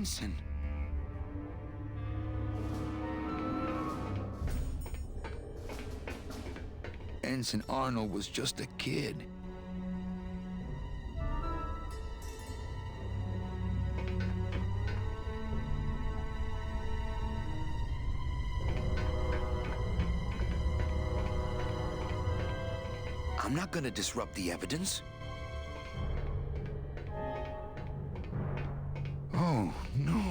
Ensign. Ensign Arnold was just a kid. I'm not gonna disrupt the evidence. Oh, no.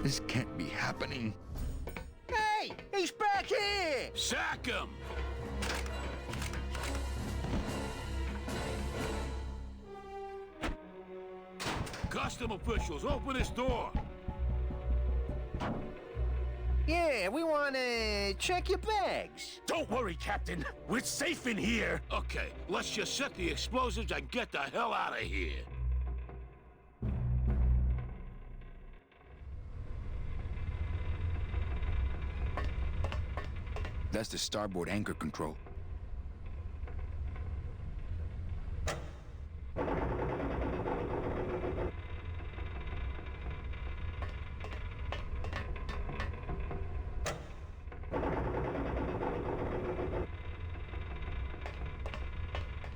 This can't be happening. Hey! He's back here! Sack him! Custom officials, open this door! Yeah, we wanna check your bags. Don't worry, Captain. We're safe in here. Okay, let's just set the explosives and get the hell out of here. That's the starboard anchor control.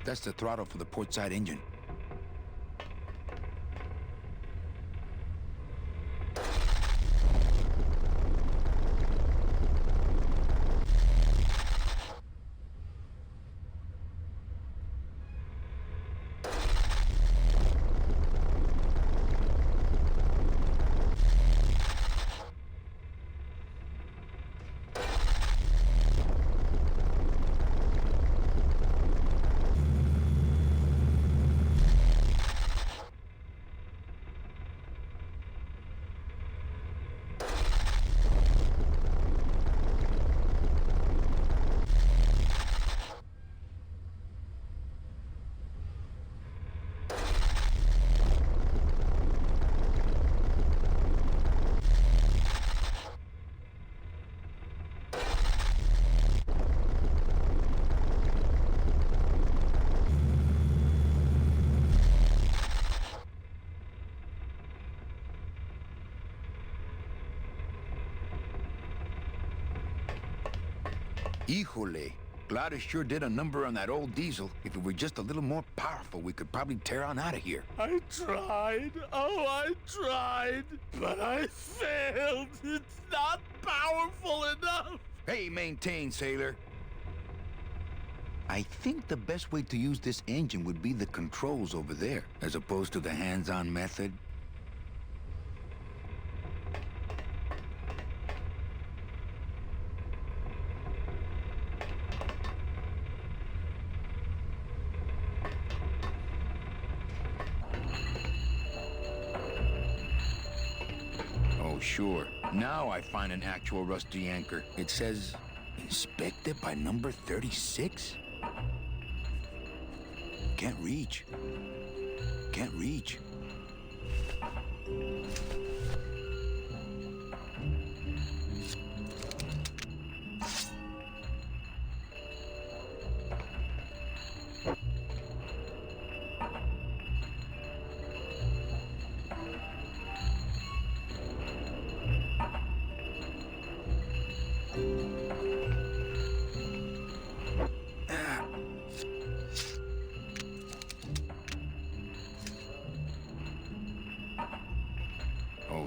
That's the throttle for the port side engine. Híjole. Gladys sure did a number on that old diesel. If it were just a little more powerful, we could probably tear on out of here. I tried. Oh, I tried. But I failed. It's not powerful enough. Hey, maintain, sailor. I think the best way to use this engine would be the controls over there, as opposed to the hands-on method. Sure. Now I find an actual rusty anchor. It says, inspected by number 36? Can't reach. Can't reach.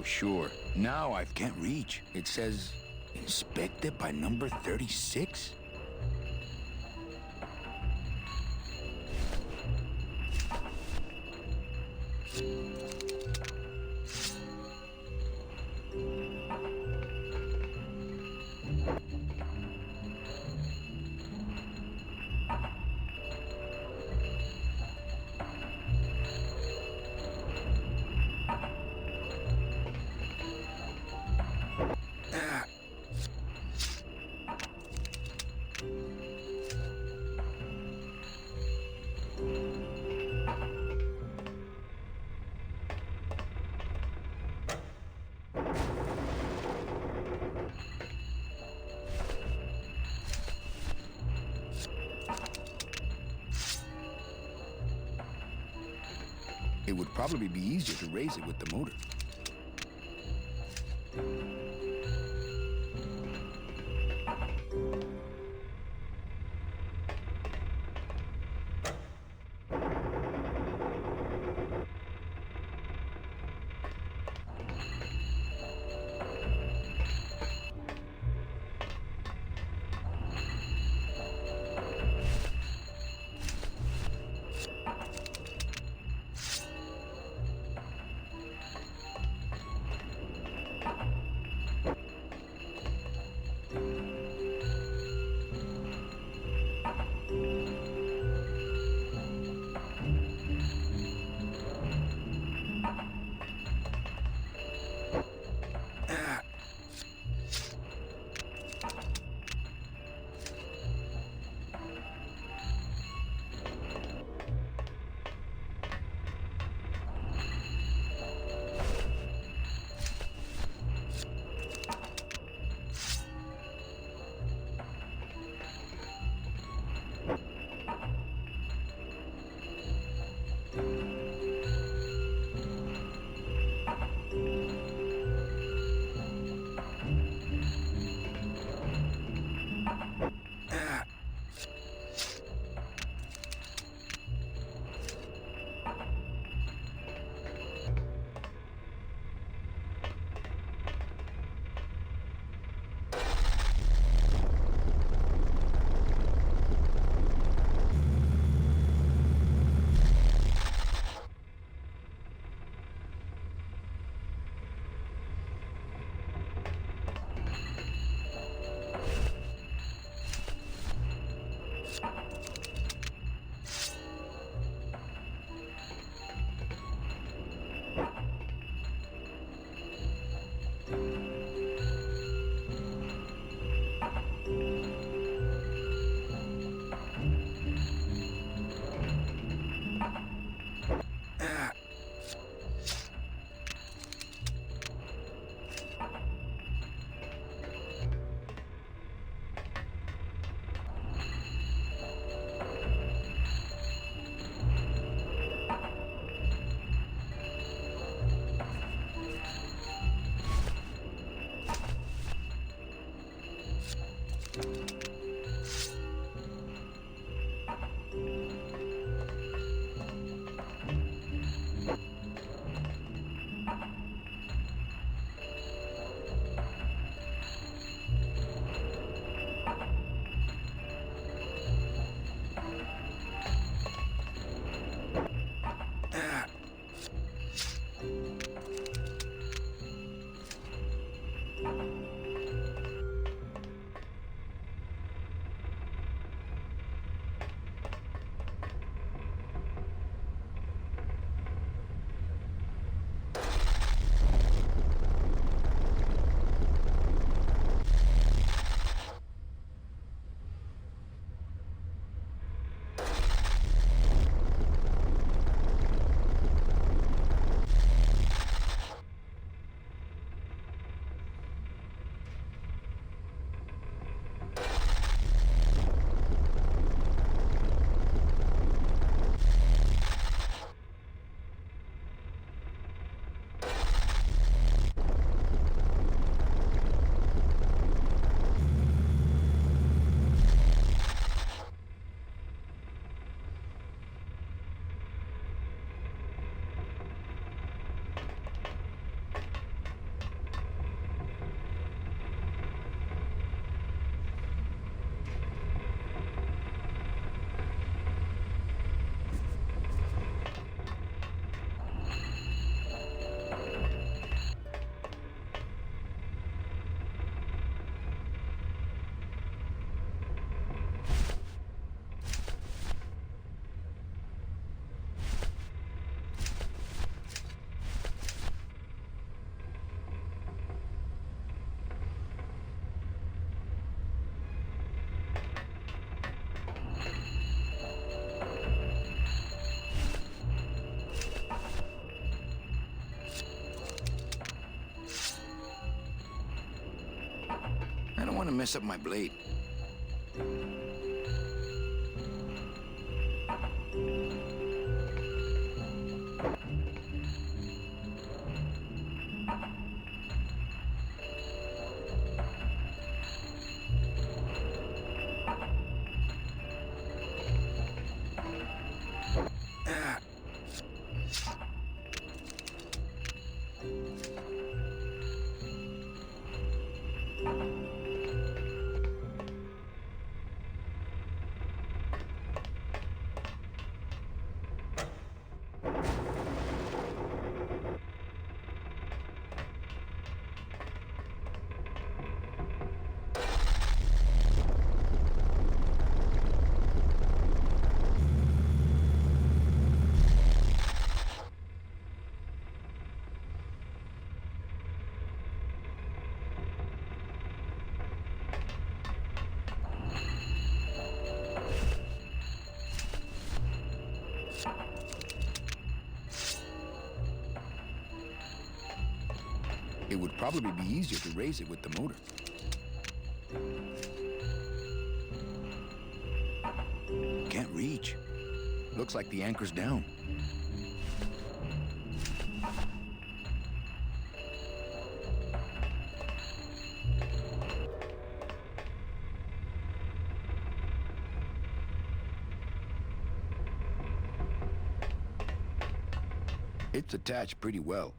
Sure. Now I can't reach. It says, inspected by number 36? It would probably be easier to raise it with the motor. I don't want to mess up my blade. It would probably be easier to raise it with the motor. Can't reach. Looks like the anchor's down. It's attached pretty well.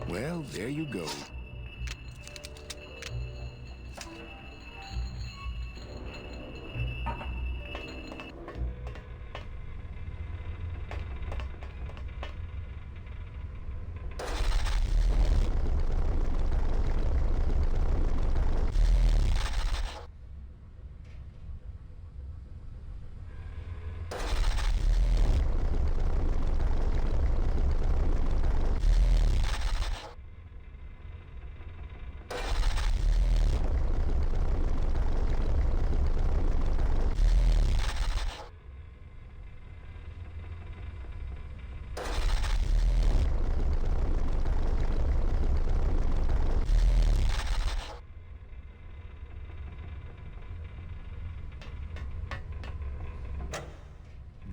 Well, there you go.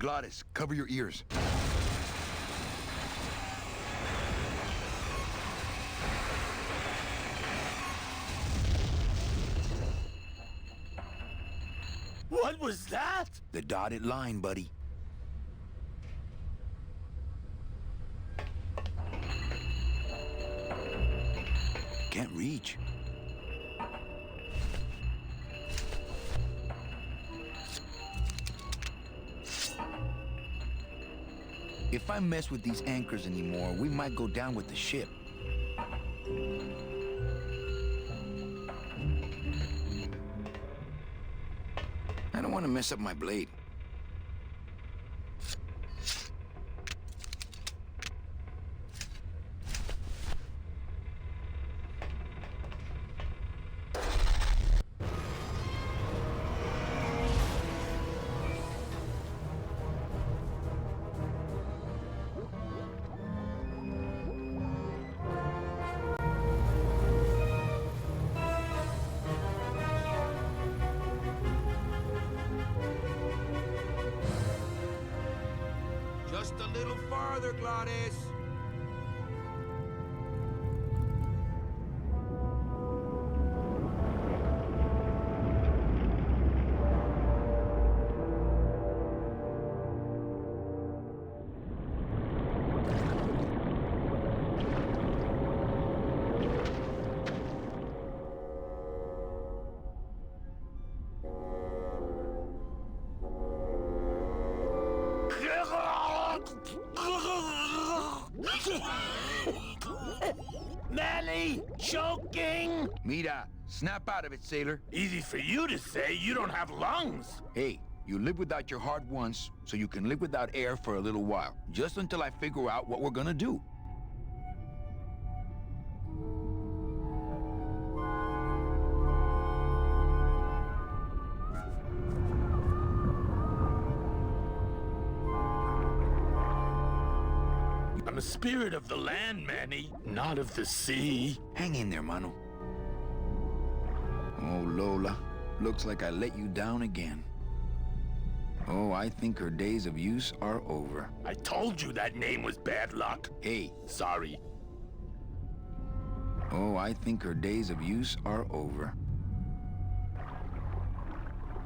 Glottis, cover your ears. What was that? The dotted line, buddy. Can't reach. If I mess with these anchors anymore, we might go down with the ship. I don't want to mess up my blade. Just a little farther, Glottis. Manny, choking? Mira, snap out of it, sailor. Easy for you to say, you don't have lungs. Hey, you live without your heart once, so you can live without air for a little while. Just until I figure out what we're gonna do. I'm a spirit of the land, Manny, not of the sea. Hang in there, mano. Oh, Lola. Looks like I let you down again. Oh, I think her days of use are over. I told you that name was bad luck. Hey. Sorry. Oh, I think her days of use are over.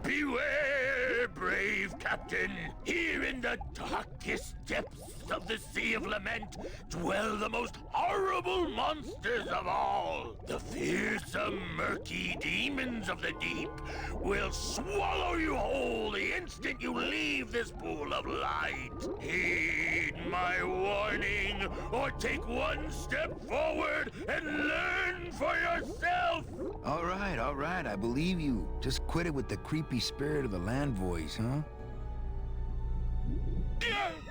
Beware, brave captain. Here in the darkest depths of the Sea of Lament dwell the most horrible monsters of all. The fearsome, murky demons of the deep will swallow you whole the instant you leave this pool of light. Heed my warning, or take one step forward and learn for yourself. All right, I believe you. Just quit it with the creepy spirit of the land voice, huh?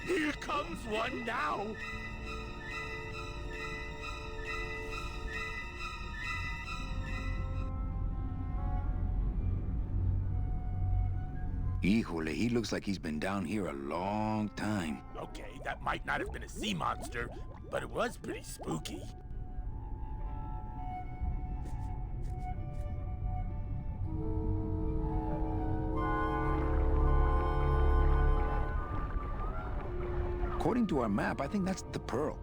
Here comes one now. Híjole, he looks like he's been down here a long time. Okay, that might not have been a sea monster, but it was pretty spooky. According to our map, I think that's the Pearl.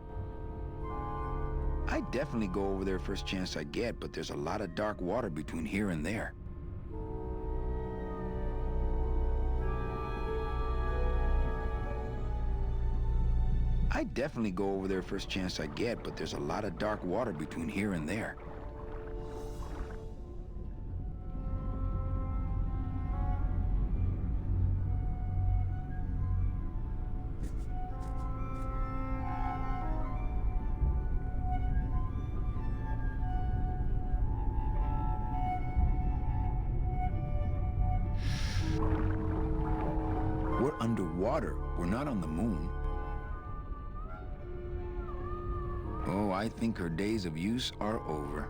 I'd definitely go over there first chance I get, but there's a lot of dark water between here and there. I'd definitely go over there first chance I get, but there's a lot of dark water between here and there. We're underwater. We're not on the moon. Oh, I think her days of use are over.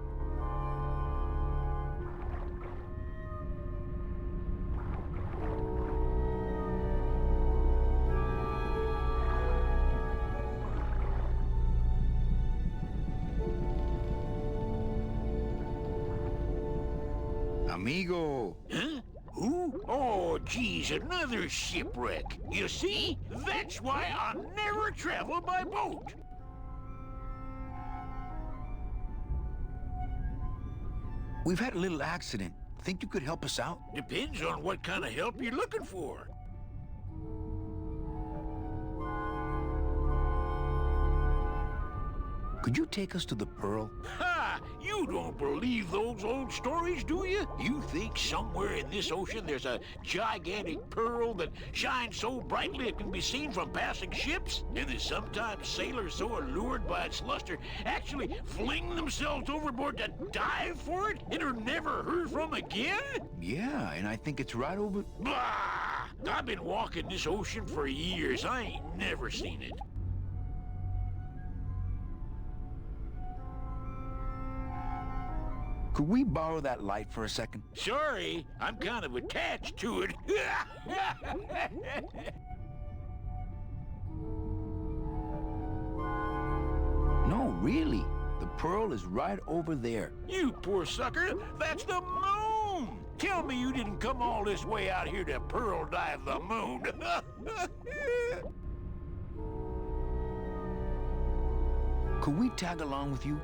Amigo! Huh? Who? Oh, geez, another shipwreck. You see? That's why I never travel by boat. We've had a little accident. Think you could help us out? Depends on what kind of help you're looking for. Could you take us to the Pearl? Ha! You don't believe those old stories, do you? You think somewhere in this ocean there's a gigantic pearl that shines so brightly it can be seen from passing ships? And that sometimes sailors so allured by its luster actually fling themselves overboard to dive for it and are never heard from again? Yeah, and I think it's right over... Bah! I've been walking this ocean for years. I ain't never seen it. Could we borrow that light for a second? Sorry, I'm kind of attached to it. No, really. The Pearl is right over there. You poor sucker, that's the moon! Tell me you didn't come all this way out here to pearl dive the moon. Could we tag along with you?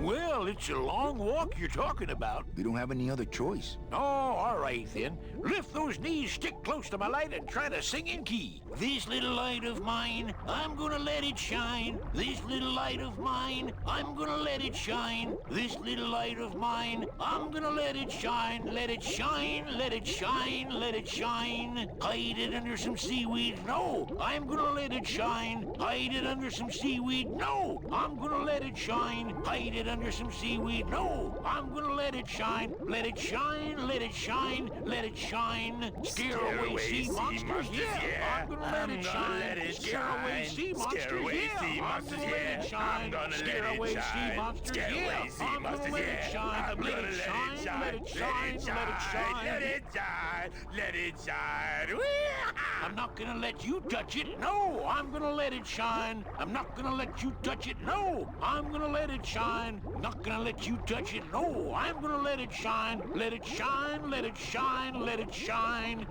Well, it's a long walk you're talking about. We don't have any other choice. Oh, all right then. Lift those knees, stick close to my light, and try to sing in key. This little light of mine, I'm gonna let it shine. This little light of mine, I'm gonna let it shine. This little light of mine, I'm gonna let it shine. Let it shine, let it shine, let it shine. Hide it under some seaweed. No, I'm gonna let it shine. Hide it under some seaweed. No, I'm gonna let it shine. Hide it under some seaweed. No, I'm gonna let it shine. Let it shine, let it shine, let it shine. Scare away sea monsters, yeah. I'm gonna let it shine. Scare away sea monsters, yeah. I'm gonna let it shine. Scare away sea monsters, yeah. I'm gonna let it shine. Let it shine, let it shine, let it shine. Let it shine, let it shine. I'm not gonna let you touch it. No, I'm gonna let it shine. I'm not gonna let you touch it. No, I'm gonna let it shine. Not gonna let you touch it. No, I'm gonna let it shine. Let it shine, let it shine, let it shine.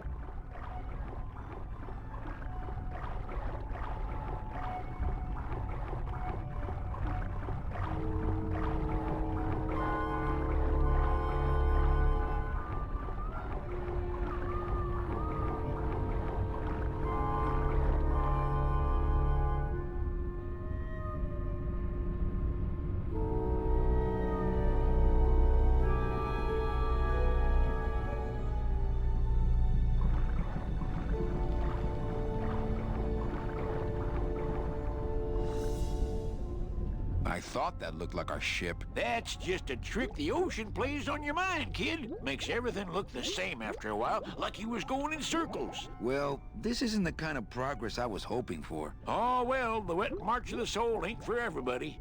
I thought that looked like our ship. That's just a trick the ocean plays on your mind, kid. Makes everything look the same after a while, like you was going in circles. Well, this isn't the kind of progress I was hoping for. Oh, well, the wet march of the soul ain't for everybody.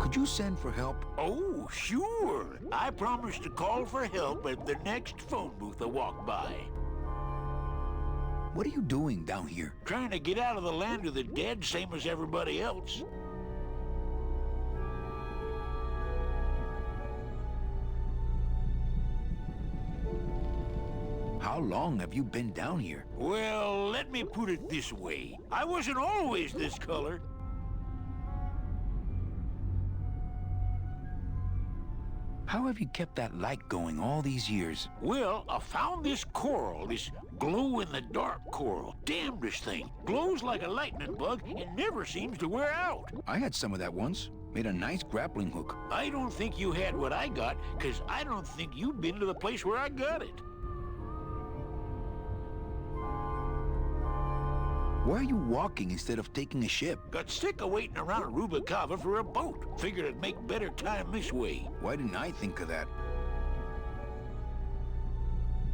Could you send for help? Oh, sure. I promise to call for help at the next phone booth I walk by. What are you doing down here? Trying to get out of the land of the dead, same as everybody else. How long have you been down here? Well, let me put it this way. I wasn't always this color. How have you kept that light going all these years? Well, I found this coral, this glow-in-the-dark coral. Damn, this thing. Glows like a lightning bug and never seems to wear out. I had some of that once. Made a nice grappling hook. I don't think you had what I got, because I don't think you've been to the place where I got it. Why are you walking instead of taking a ship? Got sick of waiting around Rubacava for a boat. Figured I'd make better time this way. Why didn't I think of that?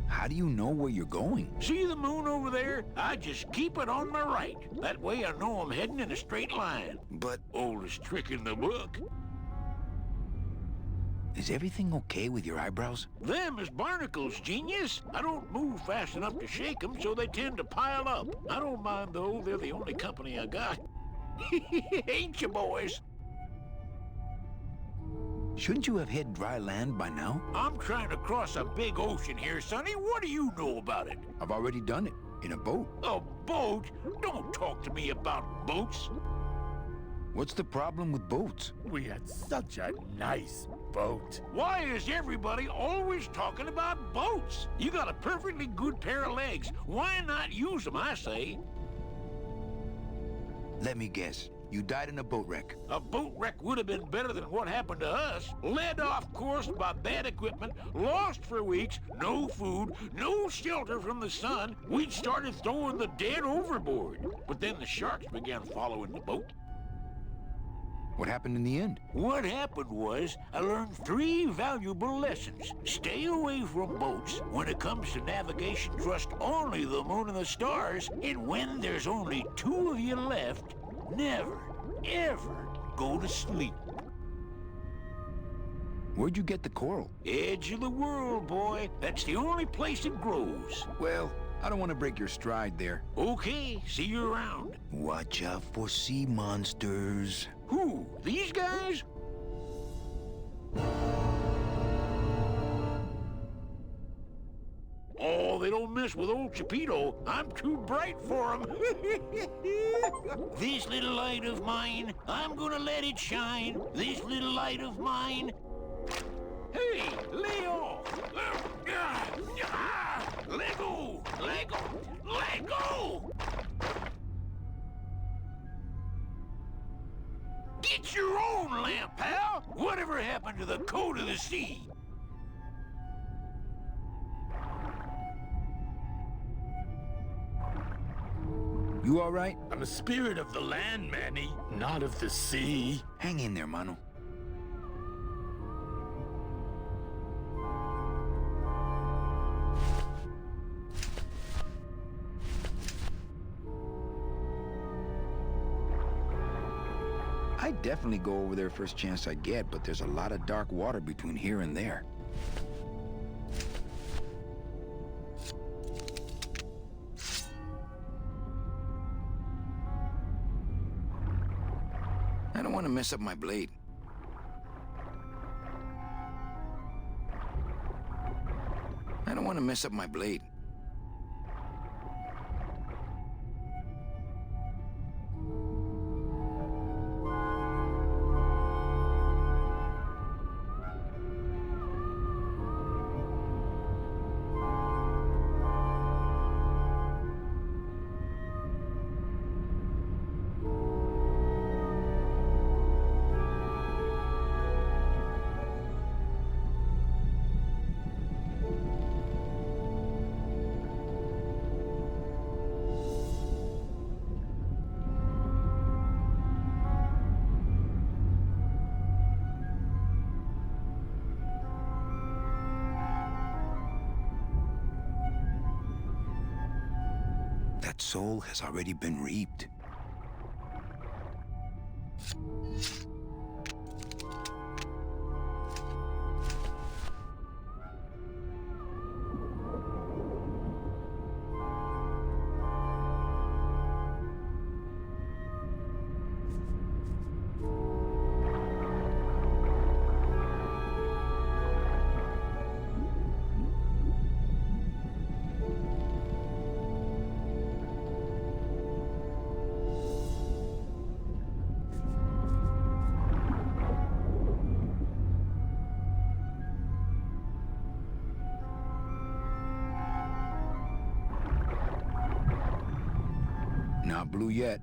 How do you know where you're going? See the moon over there? I just keep it on my right. That way I know I'm heading in a straight line. But Oldest trick in the book. is everything okay with your eyebrows? Them is barnacles, genius. I don't move fast enough to shake them, so they tend to pile up. I don't mind, though. They're the only company I got. Ain't you, boys? Shouldn't you have hit dry land by now? I'm trying to cross a big ocean here, Sonny. What do you know about it? I've already done it, in a boat. A boat? Don't talk to me about boats. What's the problem with boats? We had such a nice boat. Why is everybody always talking about boats? You got a perfectly good pair of legs. Why not use them, I say? Let me guess. You died in a boat wreck. A boat wreck would have been better than what happened to us. Led off course by bad equipment, lost for weeks, no food, no shelter from the sun. We'd started throwing the dead overboard. But then the sharks began following the boat. What happened in the end? What happened was, I learned 3 valuable lessons. Stay away from boats. When it comes to navigation, trust only the moon and the stars. And when there's only 2 of you left, never, ever go to sleep. Where'd you get the coral? Edge of the world, boy. That's the only place it grows. Well, I don't want to break your stride there. Okay, see you around. Watch out for sea monsters. Who? These guys? Oh, they don't mess with old Chipito. I'm too bright for them. This little light of mine, I'm gonna let it shine. This little light of mine. Hey, lay off. Let go. Let go. Let go. Get your own lamp, pal. Whatever happened to the code of the sea? You all right? I'm a spirit of the land, Manny, not of the sea. Hang in there, Mano. I'd definitely go over there first chance I get, but there's a lot of dark water between here and there. I don't want to mess up my blade. I don't want to mess up my blade. That soul has already been reaped. Not blue yet.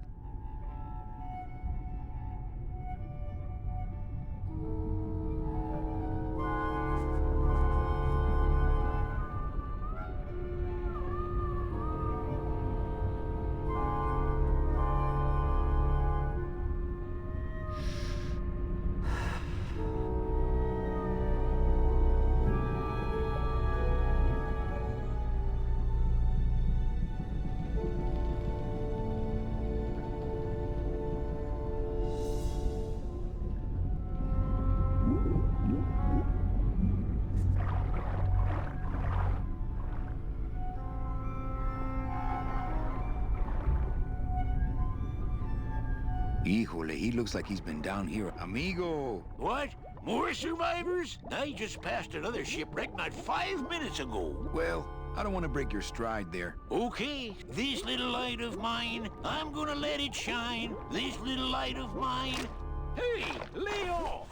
Híjole, he looks like he's been down here. Amigo! What? More survivors? I just passed another shipwreck not 5 minutes ago. Well, I don't want to break your stride there. Okay, this little light of mine, I'm gonna let it shine. This little light of mine. Hey, Leo!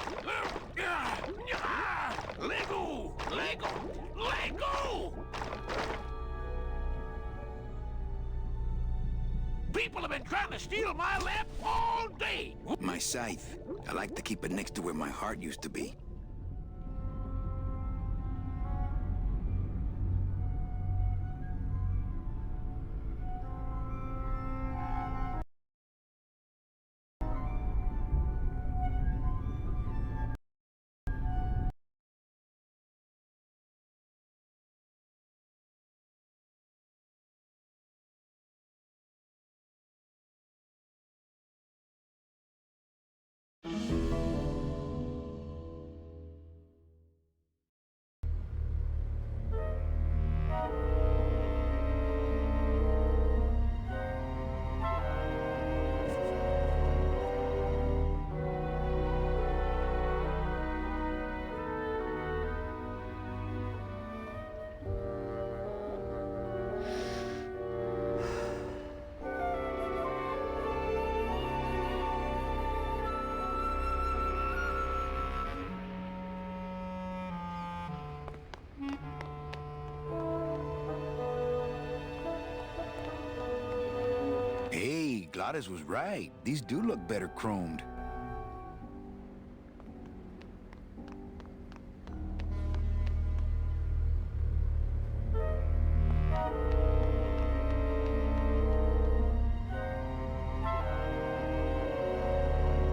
Lego! Lego! Lego! People have been trying to steal my lamp all day. My scythe. I like to keep it next to where my heart used to be. Hey, Gladys was right. These do look better chromed.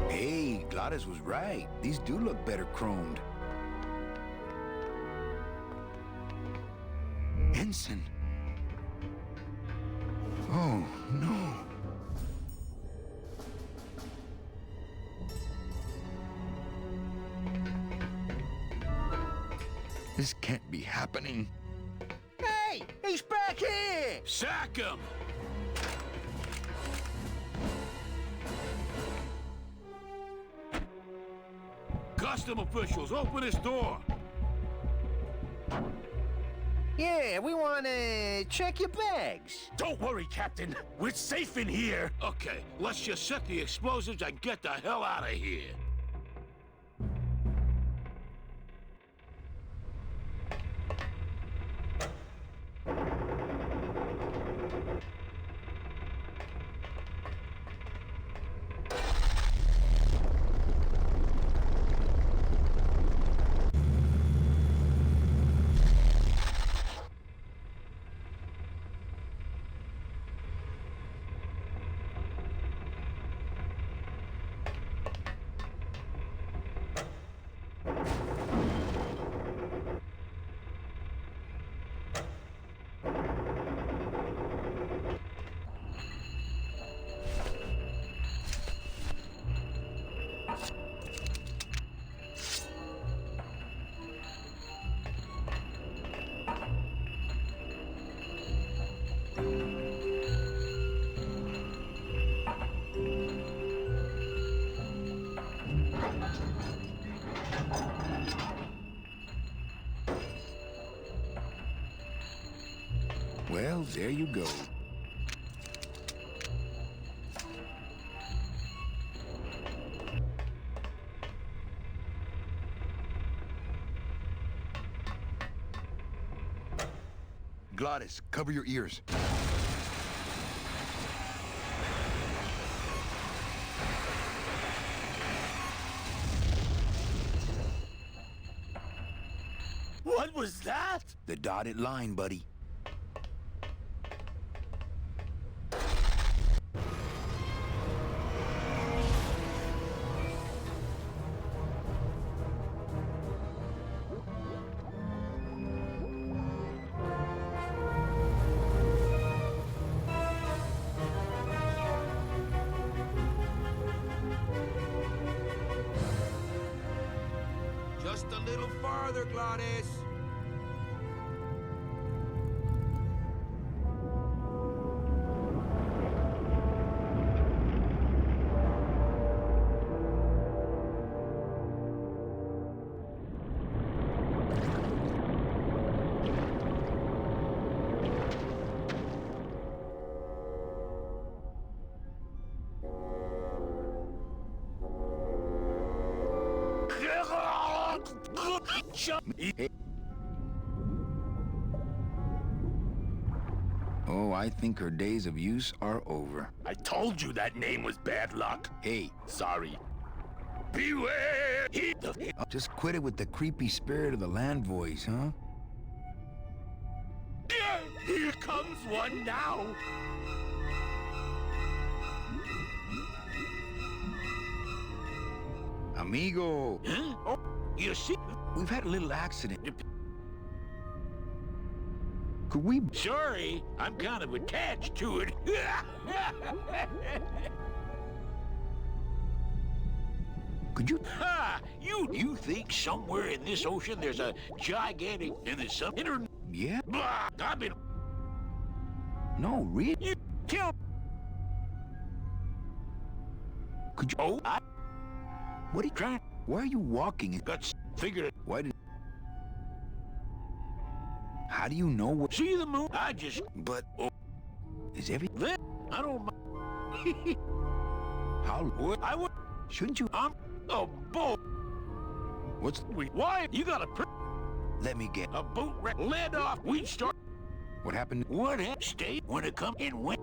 Hey, Gladys was right. These do look better chromed. Ensign. Oh, no. This can't be happening. Hey, he's back here! Sack him! Custom officials, open this door! Yeah, we want to check your bags. Don't worry, Captain. We're safe in here. Okay, let's just set the explosives and get the hell out of here. Well, there you go. Gladys, cover your ears. What was that? The dotted line, buddy. Just a little farther, Gladys. Oh, I think her days of use are over. I told you that name was bad luck. Hey, Sorry. Beware! just quit it with the creepy spirit of the land voice, huh? Here comes one now. Amigo! Huh? Oh, you see? We've had a little accident. Could we... Sorry, I'm kind of attached to it. Could you... Ha! You think somewhere in this ocean there's a gigantic... and there's some... Yeah? Blah! I've been... No, really? You tell... Could you... Oh, I... What are you trying... Why are you walking? got figured it. Why did... How do you know what... See the moon? I just... But... Oh, is every... Then, I don't mind. How... What? I would... Shouldn't you... I'm a boat. What's... Why? You got Let me get... a boat wreck. Led off. We'd start... What happened? What happened? Stay when it come and went.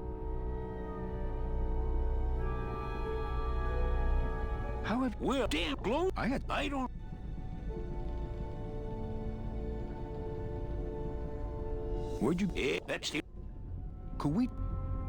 How have... Well, damn, blow. I don't... Where'd you... Yeah, that's the... Could we...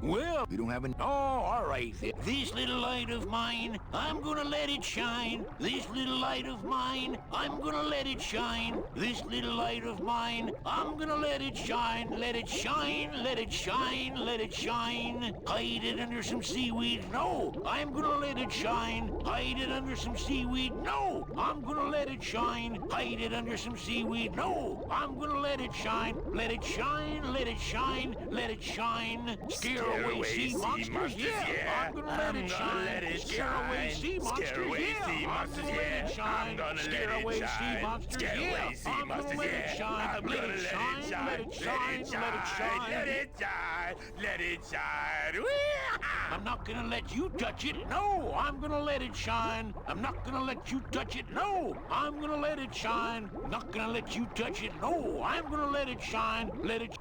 Well... We don't have an... Oh, all right then. This little light of mine, I'm gonna let it shine. This little light of mine, I'm gonna let it shine. This little light of mine, I'm gonna let it shine. Let it shine, let it shine, let it shine. Hide it under some seaweed. No, I'm gonna let it shine. Hide it under some seaweed. No, I'm gonna let it shine. Hide it under some seaweed. No, I'm gonna let it shine. Let it shine, let it shine, let it shine. Scare away sea monsters, yeah. I'm gonna let it shine. Scare away sea monsters, yeah. I'm gonna let it shine. Scare away sea monsters, yeah. I'm gonna let it shine. Let it shine, let it shine, let it shine. Let it shine. Let it shine. I'm not gonna let you touch it. No, I'm gonna let it shine. I'm not gonna let you touch it. No, I'm gonna let it shine. Not gonna let you touch it. No, I'm gonna let it shine. Let it.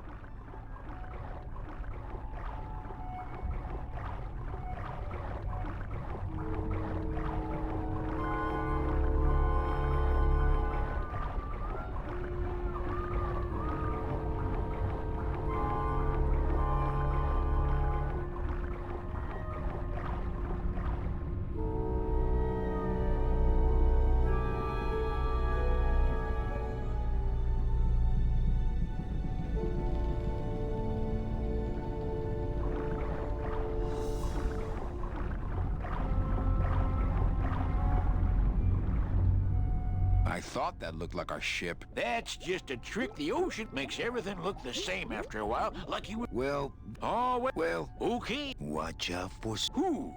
I thought that looked like our ship. That's just a trick. The ocean makes everything look the same after a while, like you would. Well... Oh, Well... okay. Watch out for... Who?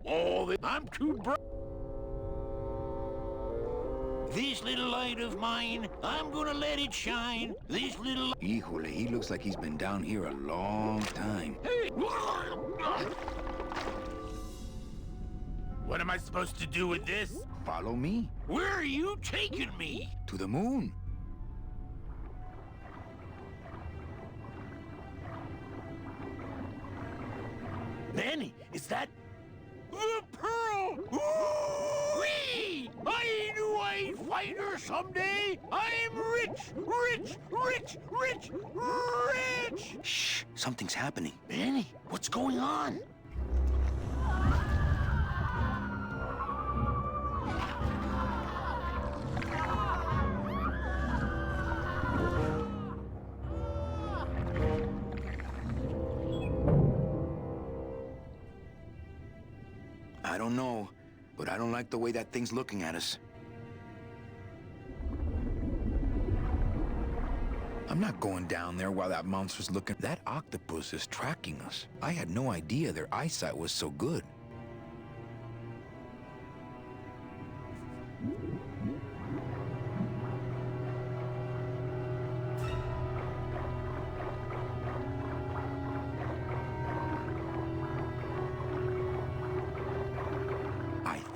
Oh, I'm too bright. This little light of mine, I'm gonna let it shine. This little... Híjole, he looks like he's been down here a long time. Hey! What am I supposed to do with this? Follow me. Where are you taking me? To the moon. Manny, is that... The pearl! Whee! I knew I'd find her someday! I'm rich! Rich! Rich! Rich! Rich! Shh, something's happening. Manny, what's going on? I don't know, but I don't like the way that thing's looking at us. I'm not going down there while that monster's looking. That octopus is tracking us. I had no idea their eyesight was so good.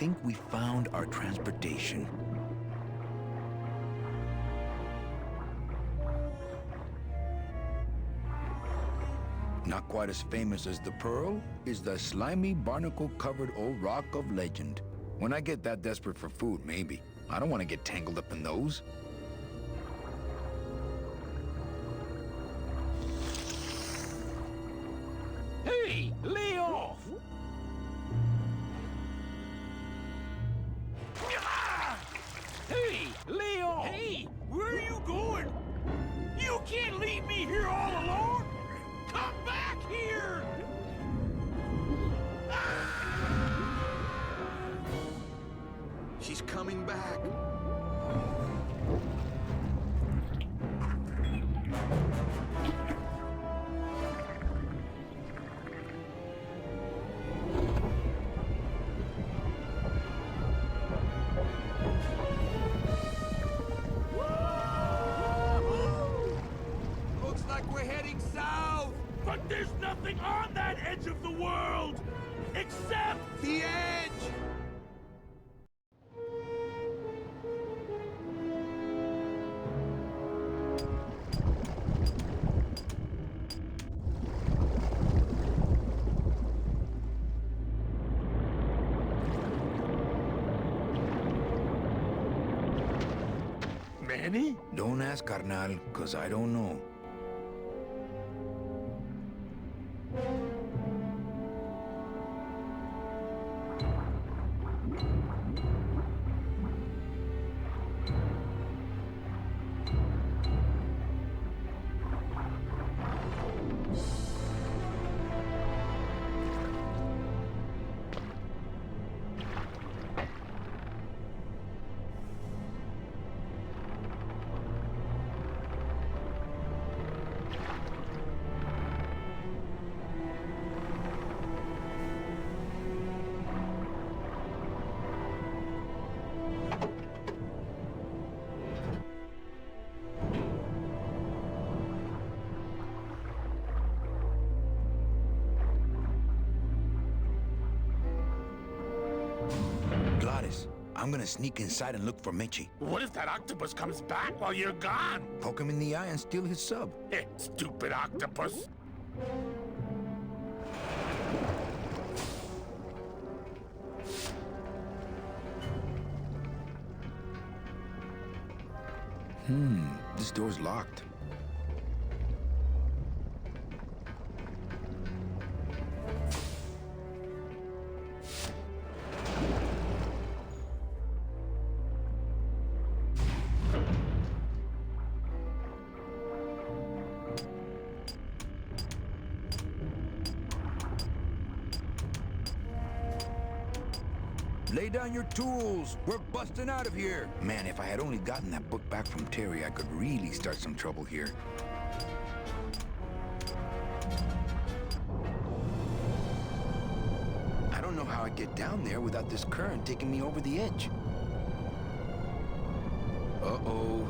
think we found our transportation. Not quite as famous as the Pearl is the slimy, barnacle-covered old rock of legend. When I get that desperate for food, maybe. I don't want to get tangled up in those. Hey, lay off! Hey, lay off! Hey, where are you going? You can't leave me here all alone! Come back here! She's coming back. Looks like we're heading south. But there's nothing on that edge of the world! Except... The edge! Manny? Don't ask, carnal, cause I don't know. I'm gonna sneak inside and look for Mitchie. What if that octopus comes back while you're gone? Poke him in the eye and steal his sub. Stupid octopus. This door's locked. Lay down your tools. We're busting out of here. Man, if I had only gotten that book back from Terry, I could really start some trouble here. I don't know how I'd get down there without this current taking me over the edge. Uh-oh.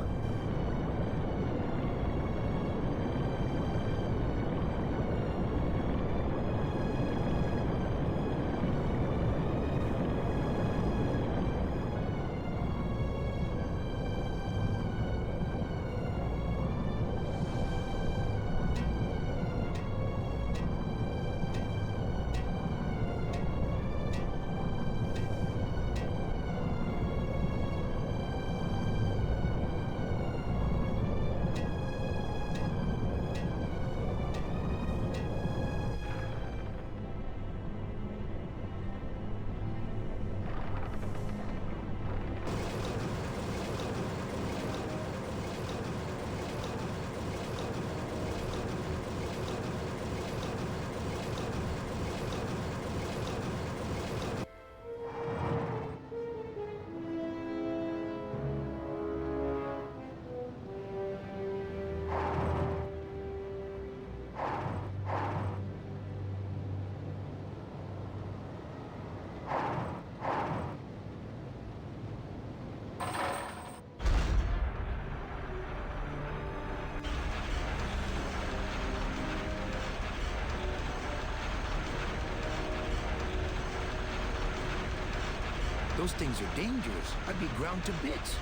Those things are dangerous. I'd be ground to bits.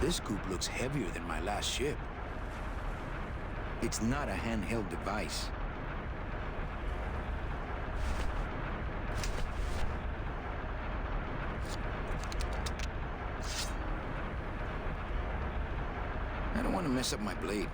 This scoop looks heavier than my last ship. It's not a handheld device. I don't want to mess up my blade.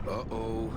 Uh-oh.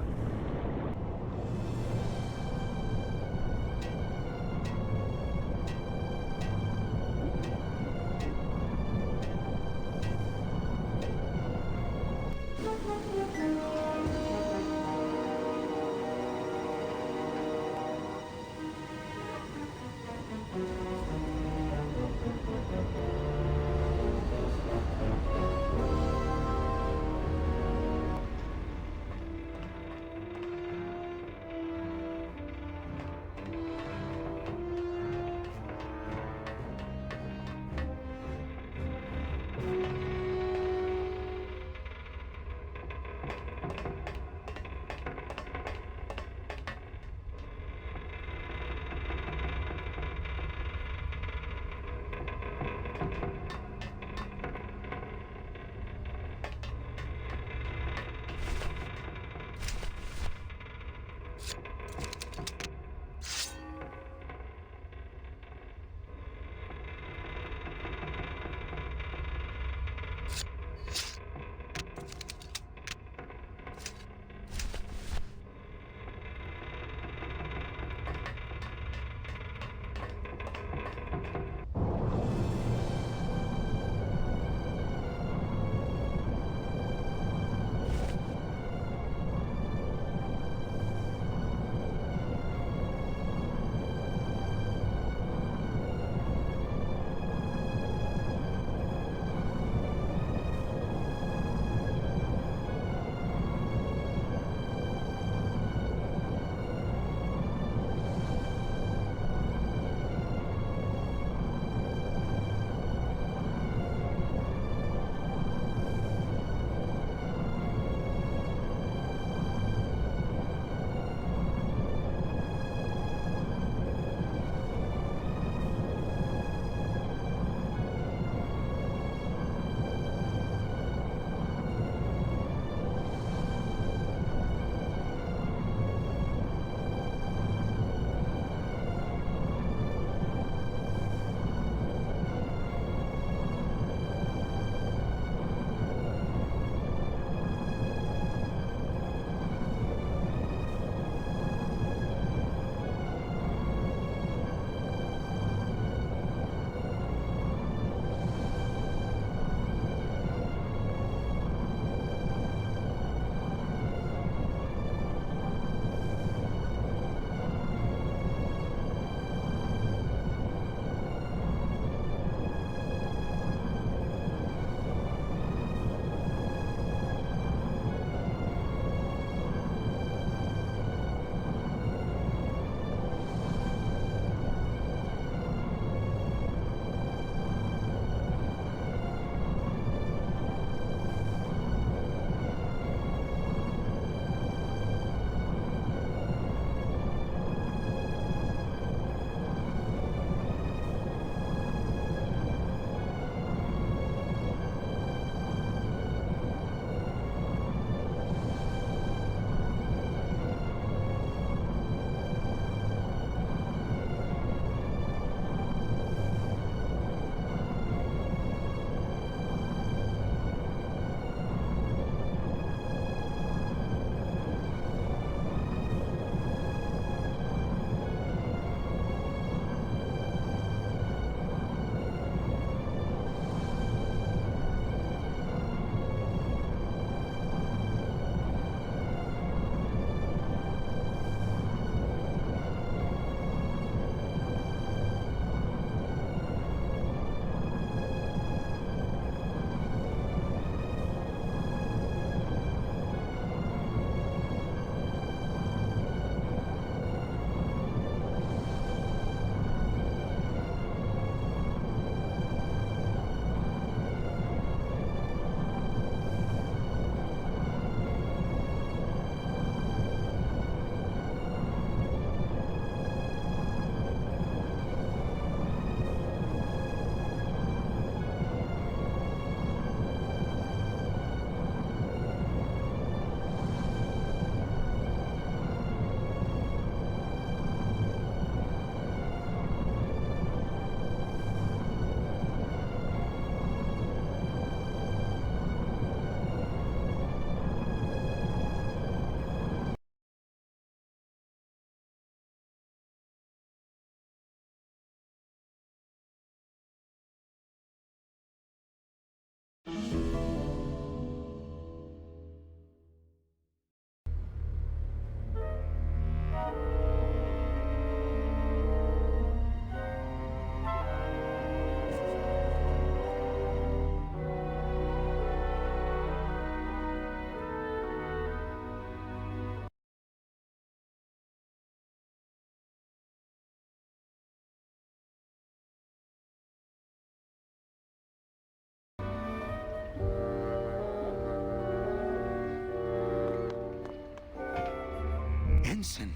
Jensen.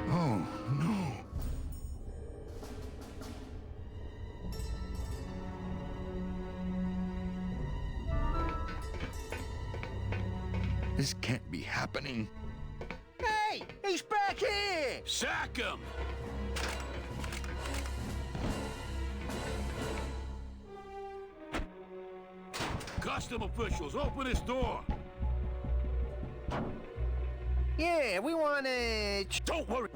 Oh, no. This can't be happening. Hey, he's back here! Sack him! Custom officials, open this door! Yeah, we want to... Don't worry,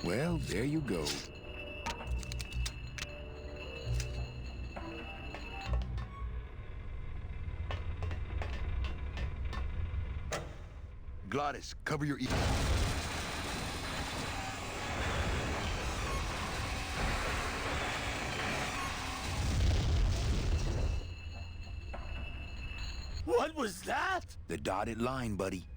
Well, there you go. Glottis, cover your ears. What was that? The dotted line, buddy.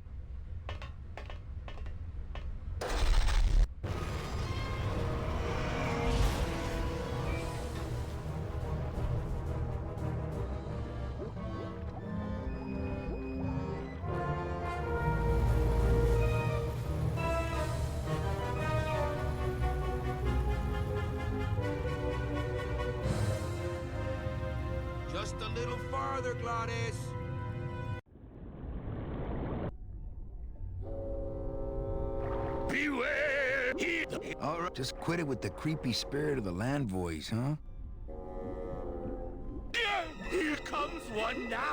Just a little farther, Glottis. Beware! All right, just quit it with the creepy spirit of the land voice, huh? Here comes one now!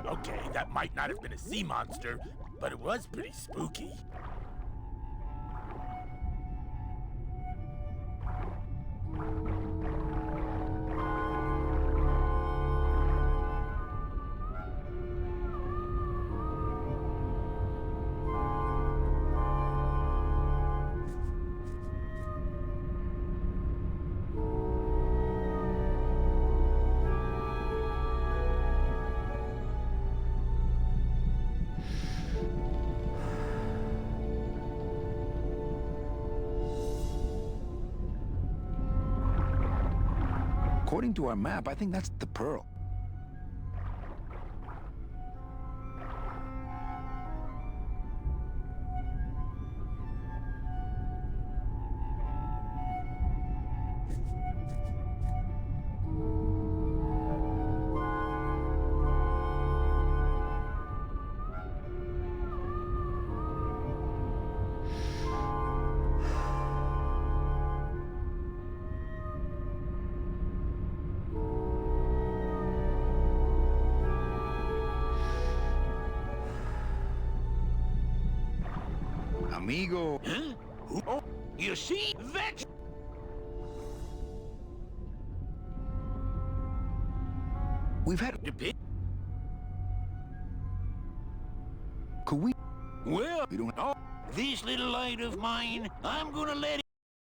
Okay, that might not have been a sea monster, but it was pretty spooky. According to our map, I think that's the Pearl. Amigo. Huh? Oh, you see? That's... We've had... Could we... Well, We don't... oh, this little light of mine, I'm gonna let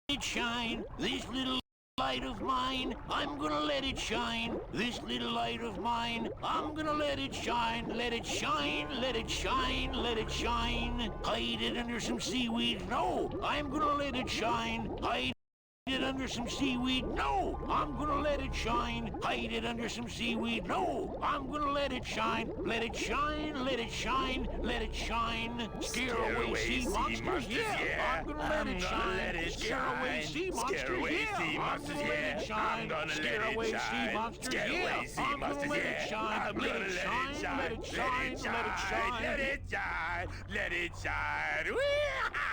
it shine. This little light of mine, I'm gonna let it shine. This little light of mine, I'm gonna let it shine. Let it shine, let it shine, let it shine. Hide it under some seaweed. No, I'm gonna let it shine. Hide it under some seaweed. No, I'm gonna let it shine. Hide it under some seaweed. No, I'm gonna let it shine. Let it shine, let it shine, let it shine. Scare away sea monsters, yeah. I'm gonna let it shine. Scare away sea monsters, yeah. I'm gonna let it shine. Scare away sea monsters, yeah. I'm gonna let it shine. Let it shine, let it shine, let it shine. Let it shine, let it shine.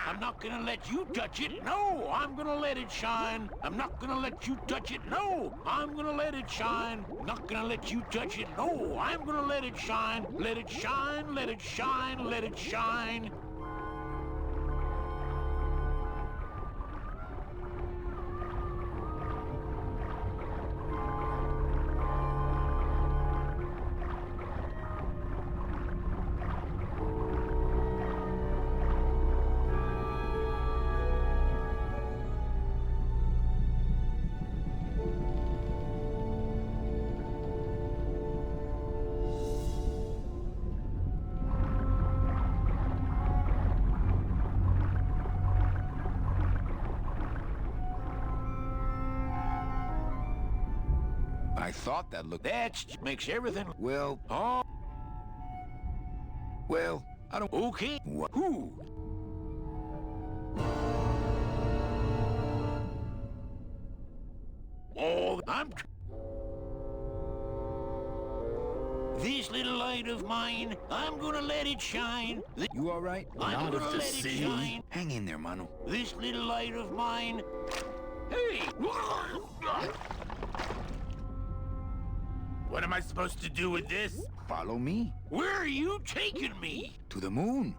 I'm not gonna let you touch it. No, I'm gonna let it shine. I'm not gonna let you touch it. No, I'm gonna let it shine. Not gonna let you touch it. No, I'm gonna let it shine. Let it shine, let it shine, let it shine. I thought that looked... That makes everything... Well, Oh, I don't... okay. What? Who? Oh, This little light of mine, I'm gonna let it shine. You all right? I'm gonna let it shine. Hang in there, mano. This little light of mine. Hey! What am I supposed to do with this? Follow me. Where are you taking me? To the moon.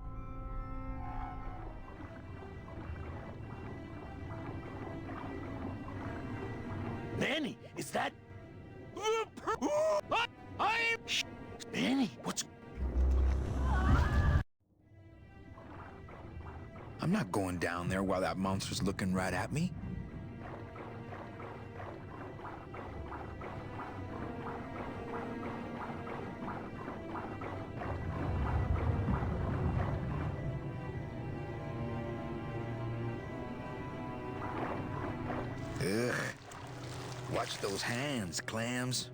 Manny, is that... Manny, what's... I'm not going down there while that monster's looking right at me. Ugh. Watch those hands, clams.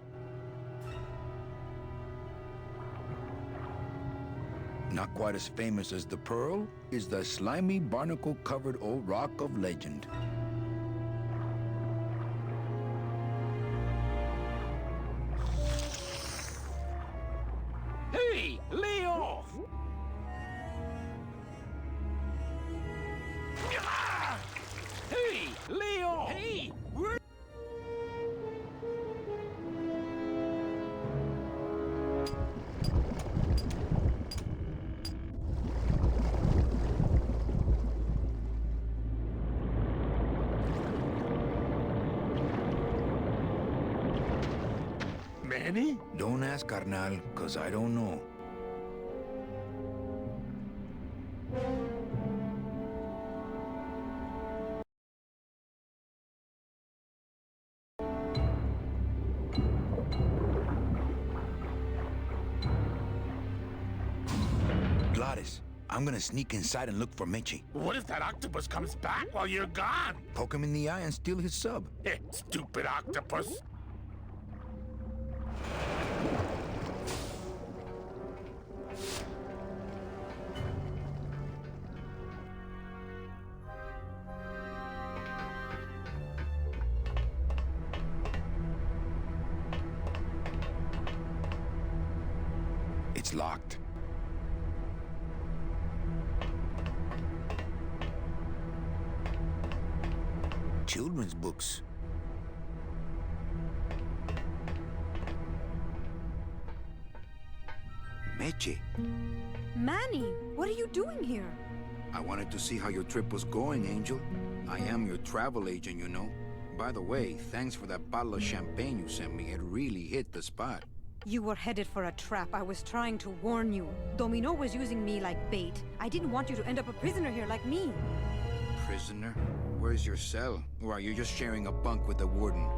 Not quite as famous as the Pearl is the slimy barnacle-covered old rock of legend. Hey, lay off! Hey, lay off! Hey, where... Manny? Don't ask, carnal, 'cause I don't know. Gladys, I'm gonna sneak inside and look for Meche. What if that octopus comes back while you're gone? Poke him in the eye and steal his sub. Stupid octopus. It's locked. Children's books. Meche, Manny, what are you doing here? I wanted to see how your trip was going, Angel. I am your travel agent, you know. By the way, thanks for that bottle of champagne you sent me. It really hit the spot. You were headed for a trap. I was trying to warn you. Domino was using me like bait. I didn't want you to end up a prisoner here like me. Prisoner? Where's your cell? Or are you just sharing a bunk with the warden?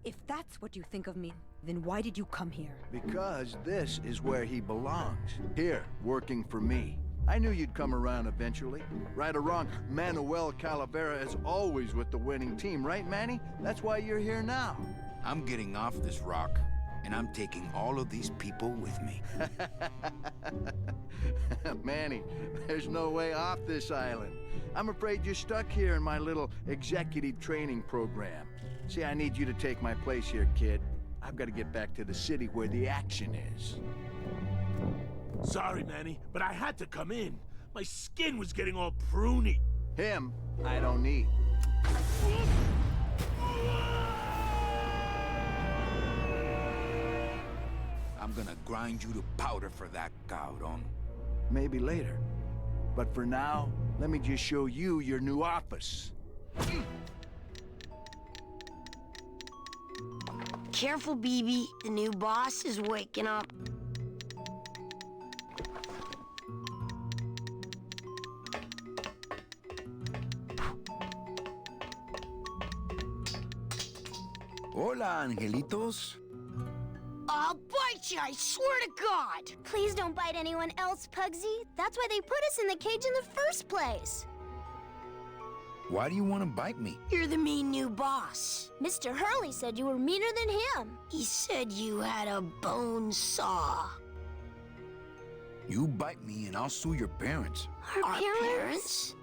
If that's what you think of me, then why did you come here? Because this is where he belongs. Here, working for me. I knew you'd come around eventually. Right or wrong, Manuel Calavera is always with the winning team, right, Manny? That's why you're here now. I'm getting off this rock, and I'm taking all of these people with me. Manny, there's no way off this island. I'm afraid you're stuck here in my little executive training program. See, I need you to take my place here, kid. I've got to get back to the city where the action is. Sorry, Manny, but I had to come in. My skin was getting all pruny. Him, I don't need. I'm gonna grind you to powder for that, cabrón. Maybe later. But for now, let me just show you your new office. Careful, BB. The new boss is waking up. Hola, angelitos. I'll bite you, I swear to God! Please don't bite anyone else, Pugsy. That's why they put us in the cage in the first place. Why do you want to bite me? You're the mean new boss. Mr. Hurley said you were meaner than him. He said you had a bone saw. You bite me and I'll sue your parents. Our parents?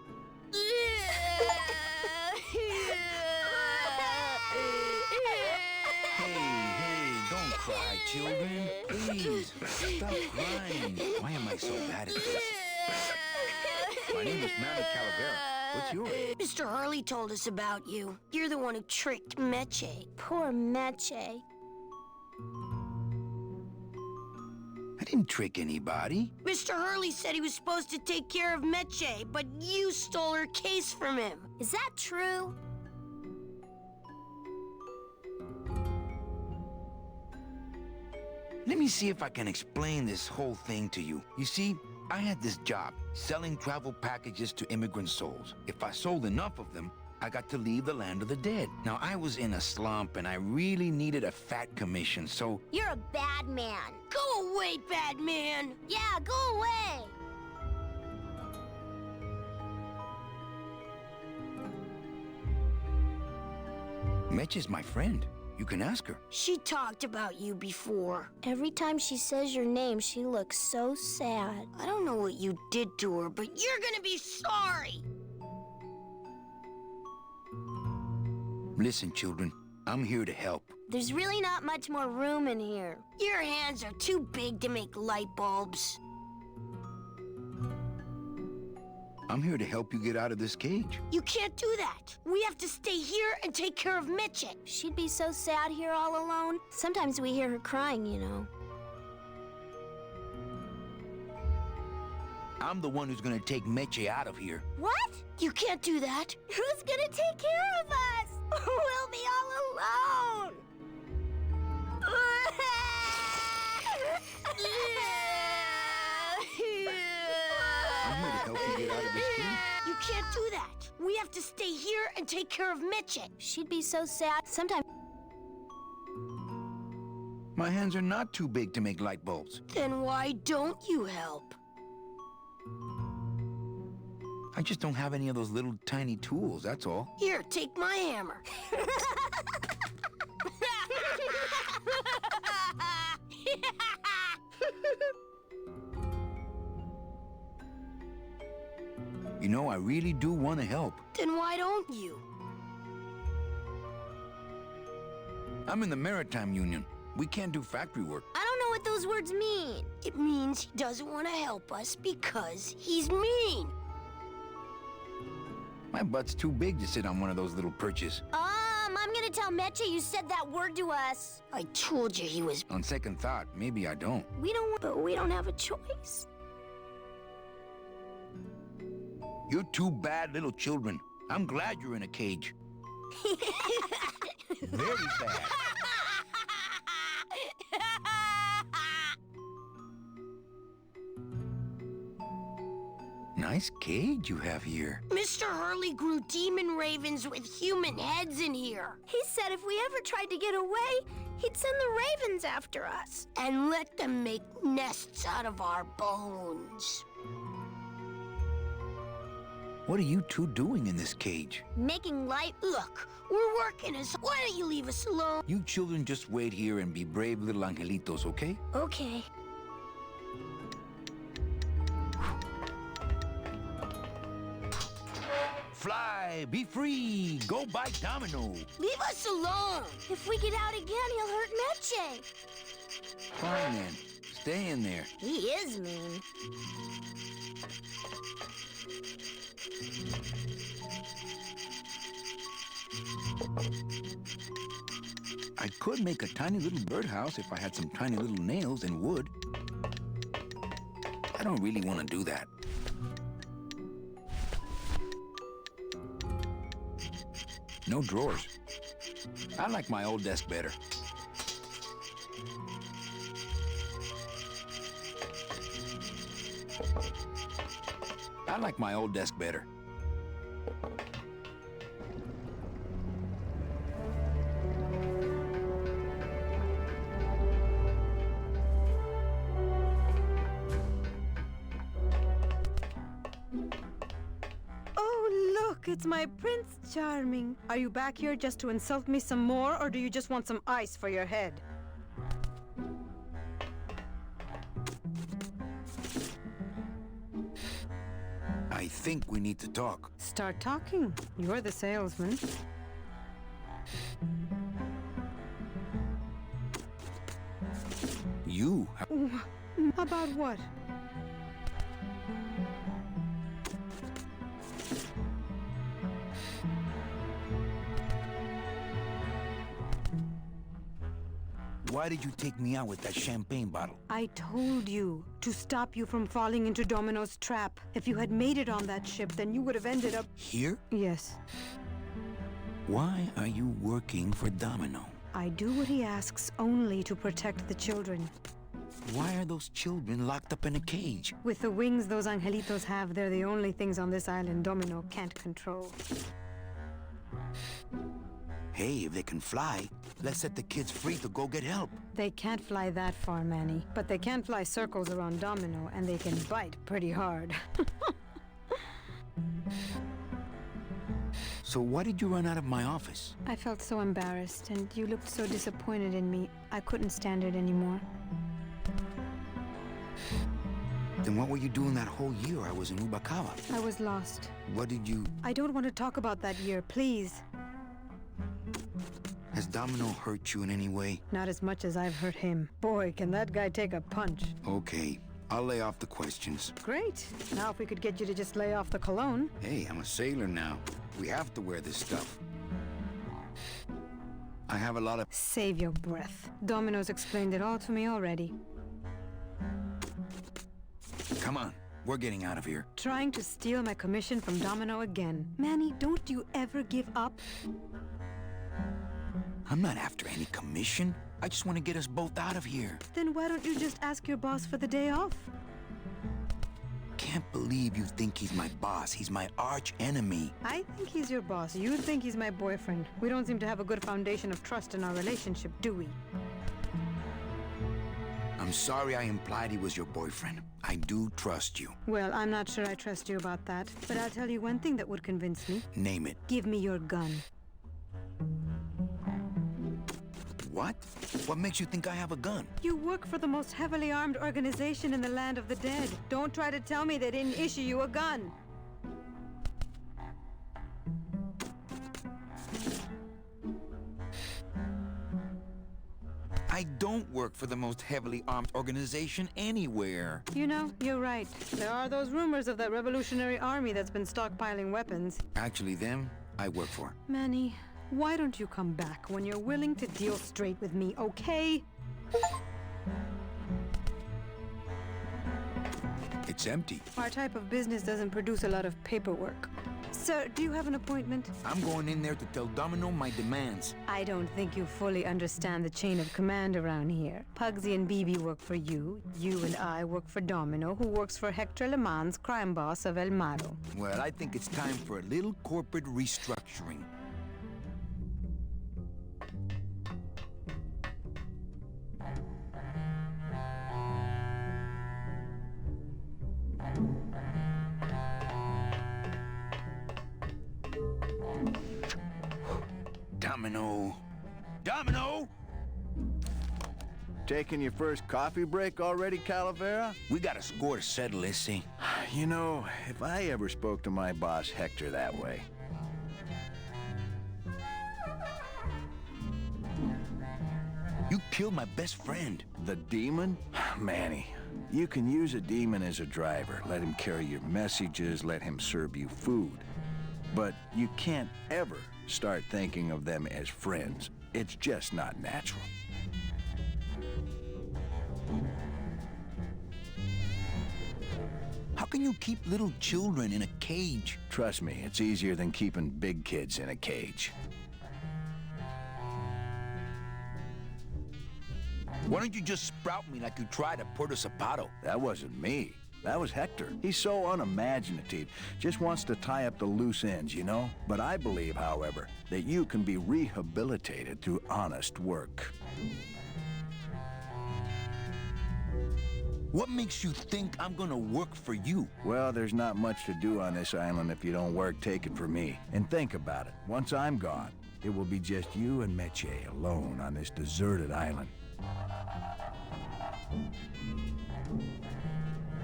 Hey, don't cry, children. Please, stop crying. Why am I so bad at this? My name is Manny Calavera. What's yours? Mr. Hurley told us about you. You're the one who tricked Meche. Poor Meche. I didn't trick anybody. Mr. Hurley said he was supposed to take care of Meche, but you stole her case from him. Is that true? Let me see if I can explain this whole thing to you. You see, I had this job, selling travel packages to immigrant souls. If I sold enough of them, I got to leave the land of the dead. Now, I was in a slump, and I really needed a fat commission, so... You're a bad man. Go away, bad man! Yeah, go away! Mitch is my friend. You can ask her. She talked about you before. Every time she says your name, she looks so sad. I don't know what you did to her, but you're gonna be sorry! Listen, children, I'm here to help. There's really not much more room in here. Your hands are too big to make light bulbs. I'm here to help you get out of this cage. You can't do that. We have to stay here and take care of Mitchell. She'd be so sad here all alone. Sometimes we hear her crying, you know. I'm the one who's gonna take Meche out of here. What? You can't do that. Who's gonna take care of us? We'll be all alone. I'm here to help you get out of this cage. You can't do that. We have to stay here and take care of Mitchell. She'd be so sad. Sometimes... My hands are not too big to make light bulbs. Then why don't you help? I just don't have any of those little tiny tools, that's all. Here, take my hammer. You know, I really do want to help. Then why don't you? I'm in the Maritime Union. We can't do factory work. I don't know what those words mean. It means he doesn't want to help us because he's mean. My butt's too big to sit on one of those little perches. I'm gonna tell Meche you said that word to us. I told you he was... On second thought, maybe I don't. But we don't have a choice. You're two bad little children. I'm glad you're in a cage. Very bad. Nice cage you have here. Mr. Hurley grew demon ravens with human heads in here. He said if we ever tried to get away, he'd send the ravens after us. And let them make nests out of our bones. What are you two doing in this cage? Making light. Look, we're working as... Why don't you leave us alone? You children just wait here and be brave little angelitos, okay? Okay. Fly, be free, go bite Domino. Leave us alone. If we get out again, he'll hurt Meche. Fine then, stay in there. He is mean. I could make a tiny little birdhouse if I had some tiny little nails and wood. I don't really want to do that. No drawers. I like my old desk better. I like my old desk better. It's my Prince Charming. Are you back here just to insult me some more, or do you just want some ice for your head? I think we need to talk. Start talking. You're the salesman. You? About what? Why did you take me out with that champagne bottle? I told you to stop you from falling into Domino's trap. If you had made it on that ship, then you would have ended up... Here? Yes. Why are you working for Domino? I do what he asks only to protect the children. Why are those children locked up in a cage? With the wings those angelitos have, they're the only things on this island Domino can't control. Hey, if they can fly, let's set the kids free to go get help. They can't fly that far, Manny. But they can fly circles around Domino, and they can bite pretty hard. So why did you run out of my office? I felt so embarrassed, and you looked so disappointed in me. I couldn't stand it anymore. Then what were you doing that whole year I was in Ubakawa? I was lost. What did you... I don't want to talk about that year, please. Has Domino hurt you in any way? Not as much as I've hurt him. Boy, can that guy take a punch. Okay, I'll lay off the questions. Great. Now if we could get you to just lay off the cologne. Hey, I'm a sailor now. We have to wear this stuff. I have a lot of... Save your breath. Domino's explained it all to me already. Come on, we're getting out of here. Trying to steal my commission from Domino again. Manny, don't you ever give up? I'm not after any commission. I just want to get us both out of here. Then why don't you just ask your boss for the day off? Can't believe you think he's my boss. He's my arch enemy. I think he's your boss. You think he's my boyfriend. We don't seem to have a good foundation of trust in our relationship, do we? I'm sorry I implied he was your boyfriend. I do trust you. Well, I'm not sure I trust you about that. But I'll tell you one thing that would convince me. Name it. Give me your gun. What? What makes you think I have a gun? You work for the most heavily armed organization in the land of the dead. Don't try to tell me they didn't issue you a gun. I don't work for the most heavily armed organization anywhere. You know, you're right. There are those rumors of that revolutionary army that's been stockpiling weapons. Actually, them, I work for. Manny, why don't you come back when you're willing to deal straight with me, okay? It's empty. Our type of business doesn't produce a lot of paperwork. Sir, do you have an appointment? I'm going in there to tell Domino my demands. I don't think you fully understand the chain of command around here. Pugsy and BB work for you. You and I work for Domino, who works for Hector Le Mans, crime boss of El Maro. Well, I think it's time for a little corporate restructuring. Domino. Domino! Taking your first coffee break already, Calavera? We got a score to settle, Issy. You know, if I ever spoke to my boss Hector that way... You killed my best friend. The demon? Manny, you can use a demon as a driver. Let him carry your messages, let him serve you food. But you can't ever start thinking of them as friends. It's just not natural. How can you keep little children in a cage? Trust me, it's easier than keeping big kids in a cage. Why don't you just sprout me like you tried at Puerto Zapato? That wasn't me. That was Hector. He's so unimaginative, just wants to tie up the loose ends, you know? But I believe, however, that you can be rehabilitated through honest work. What makes you think I'm gonna work for you? Well, there's not much to do on this island if you don't work. Take it from me. And think about it. Once I'm gone, it will be just you and Meche alone on this deserted island.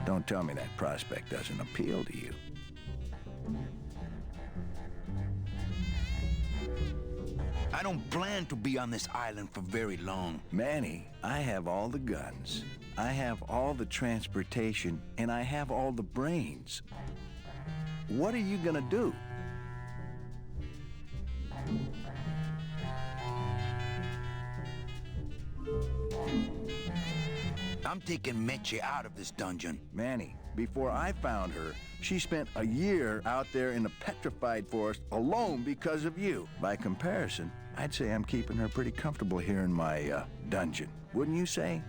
Don't tell me that prospect doesn't appeal to you. I don't plan to be on this island for very long. Manny, I have all the guns, I have all the transportation, and I have all the brains. What are you gonna do? I'm taking Meche out of this dungeon. Manny, before I found her, she spent a year out there in the petrified forest alone because of you. By comparison, I'd say I'm keeping her pretty comfortable here in my dungeon. Wouldn't you say?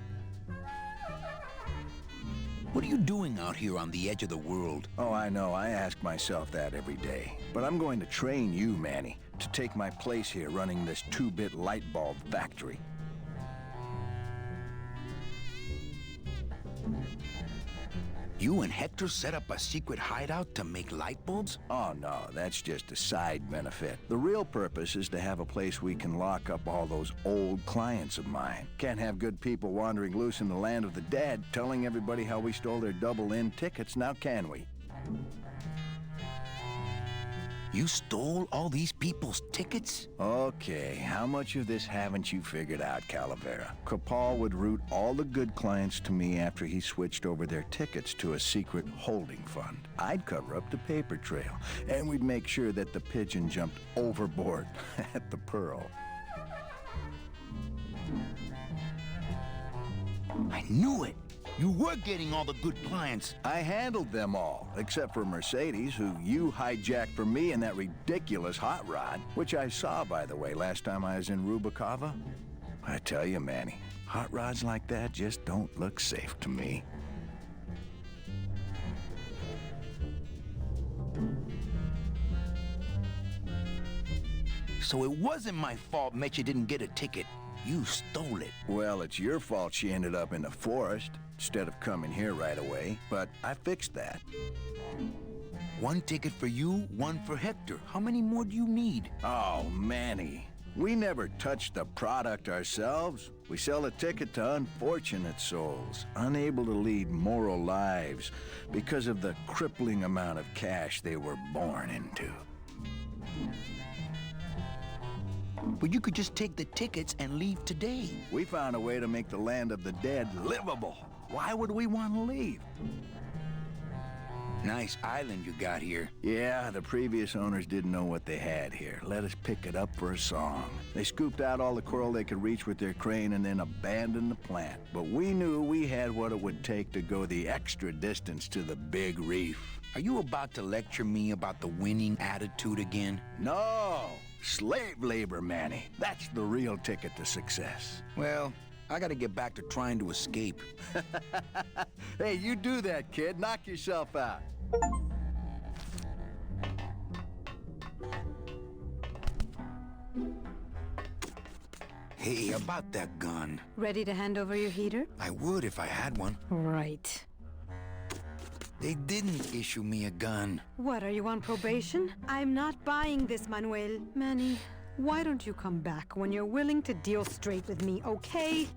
What are you doing out here on the edge of the world? Oh, I know. I ask myself that every day. But I'm going to train you, Manny, to take my place here running this 2-bit light bulb factory. You and Hector set up a secret hideout to make light bulbs? Oh, no, that's just a side benefit. The real purpose is to have a place we can lock up all those old clients of mine. Can't have good people wandering loose in the land of the dead, telling everybody how we stole their double-in tickets, now can we? You stole all these people's tickets? Okay, how much of this haven't you figured out, Calavera? Capal would route all the good clients to me after he switched over their tickets to a secret holding fund. I'd cover up the paper trail, and we'd make sure that the pigeon jumped overboard at the Pearl. I knew it! You were getting all the good clients. I handled them all, except for Mercedes, who you hijacked from me in that ridiculous hot rod, which I saw, by the way, last time I was in Rubacava. I tell you, Manny, hot rods like that just don't look safe to me. So it wasn't my fault Meche didn't get a ticket. You stole it. Well, it's your fault she ended up in the forest instead of coming here right away, but I fixed that. One ticket for you, one for Hector. How many more do you need? Oh, Manny, we never touch the product ourselves. We sell a ticket to unfortunate souls, unable to lead moral lives because of the crippling amount of cash they were born into. But you could just take the tickets and leave today. We found a way to make the land of the dead livable. Why would we want to leave? Nice island you got here. Yeah, the previous owners didn't know what they had here. Let us pick it up for a song. They scooped out all the coral they could reach with their crane and then abandoned the plant. But we knew we had what it would take to go the extra distance to the big reef. Are you about to lecture me about the winning attitude again? No! Slave labor, Manny. That's the real ticket to success. Well, I gotta get back to trying to escape. Hey, you do that, kid. Knock yourself out. Hey, about that gun. Ready to hand over your heater? I would if I had one. Right. They didn't issue me a gun. What, are you on probation? I'm not buying this, Manuel. Manny, why don't you come back when you're willing to deal straight with me, okay?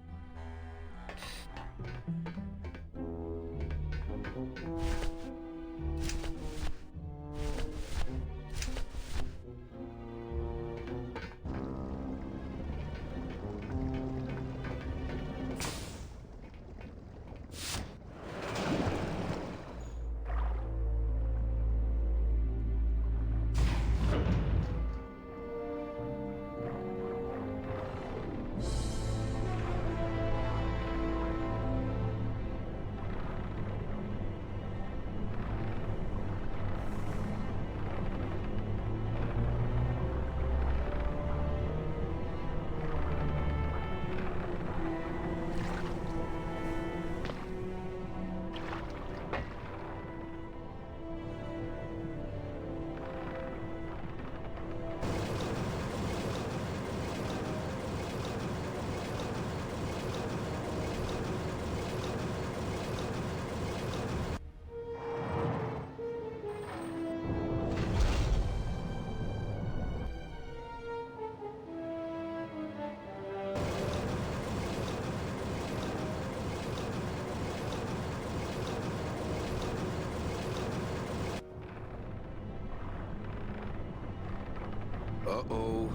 Uh-oh.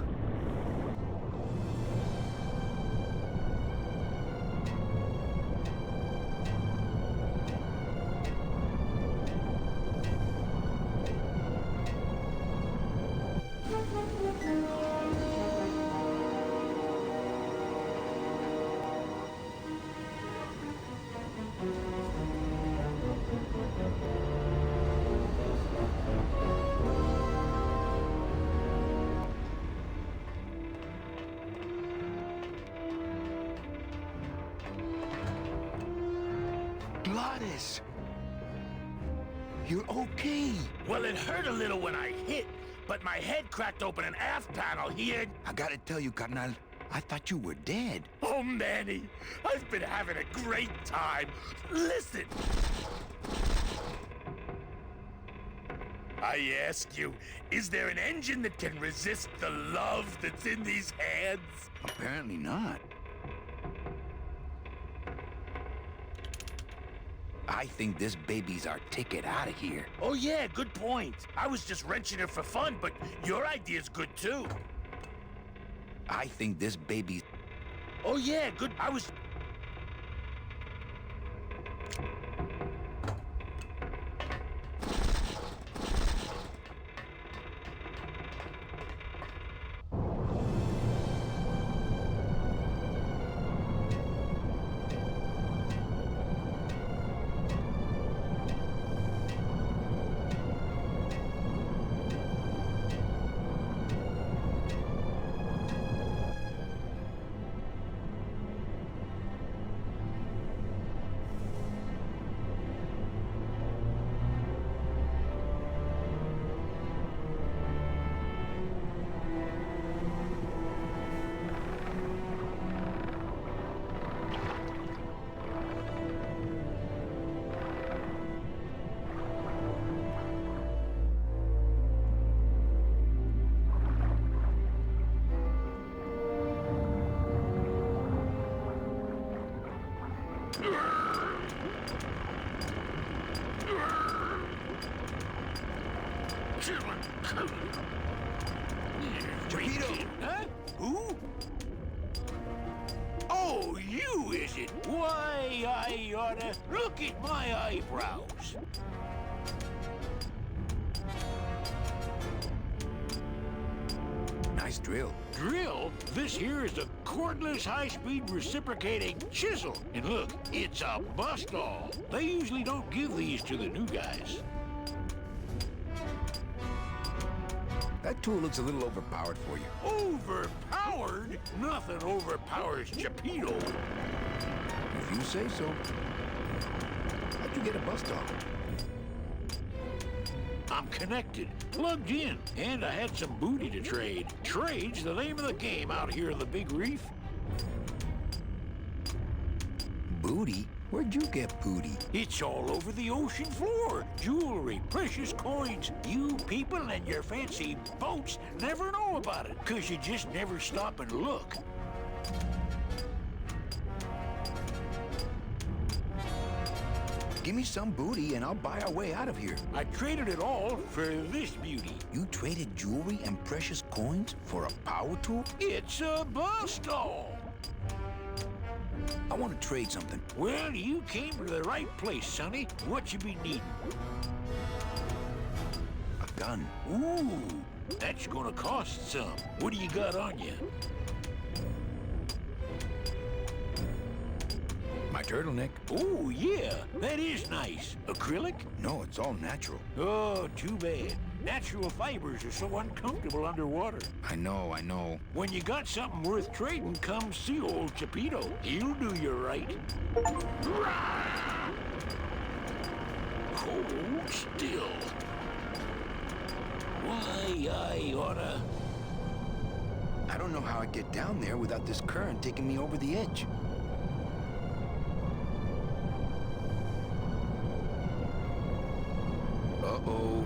Gladys! You're okay. Well, it hurt a little when I hit, but my head cracked open an aft panel here. I gotta tell you, carnal, I thought you were dead. Oh, Manny, I've been having a great time. Listen. I ask you, is there an engine that can resist the love that's in these hands? Apparently not. I think this baby's our ticket out of here. Oh, yeah, good point. I was just wrenching it for fun, but your idea's good, too. I think this baby... Oh, yeah, good. I was... Torpedo! Huh? Who? Oh, you, is it? Why, I oughta... Look at my eyebrows. nice drill. Drill? This here is a cordless, high-speed reciprocating chisel. And look, it's a bust-all. They usually don't give these to the new guys. That tool looks a little overpowered for you. Overpowered? Nothing overpowers Geppetto. If you say so. How'd you get a bust off? I'm connected, plugged in, and I had some booty to trade. Trade's the name of the game out here in the Big Reef. Booty? Where'd you get booty? It's all over the ocean floor. Jewelry, precious coins. You people and your fancy boats never know about it, 'cause you just never stop and look. Give me some booty and I'll buy our way out of here. I traded it all for this beauty. You traded jewelry and precious coins for a power tool? It's a bust-all. I want to trade something. Well, you came to the right place, Sonny. What you be needing? A gun. Ooh, that's gonna cost some. What do you got on you? My turtleneck. Oh, yeah, that is nice. Acrylic? No, it's all natural. Oh, too bad. Natural fibers are so uncomfortable underwater. I know. When you got something worth trading, come see old Geppetto. He'll do you right. Cold still. Why, I oughta... I don't know how I'd get down there without this current taking me over the edge. Uh-oh.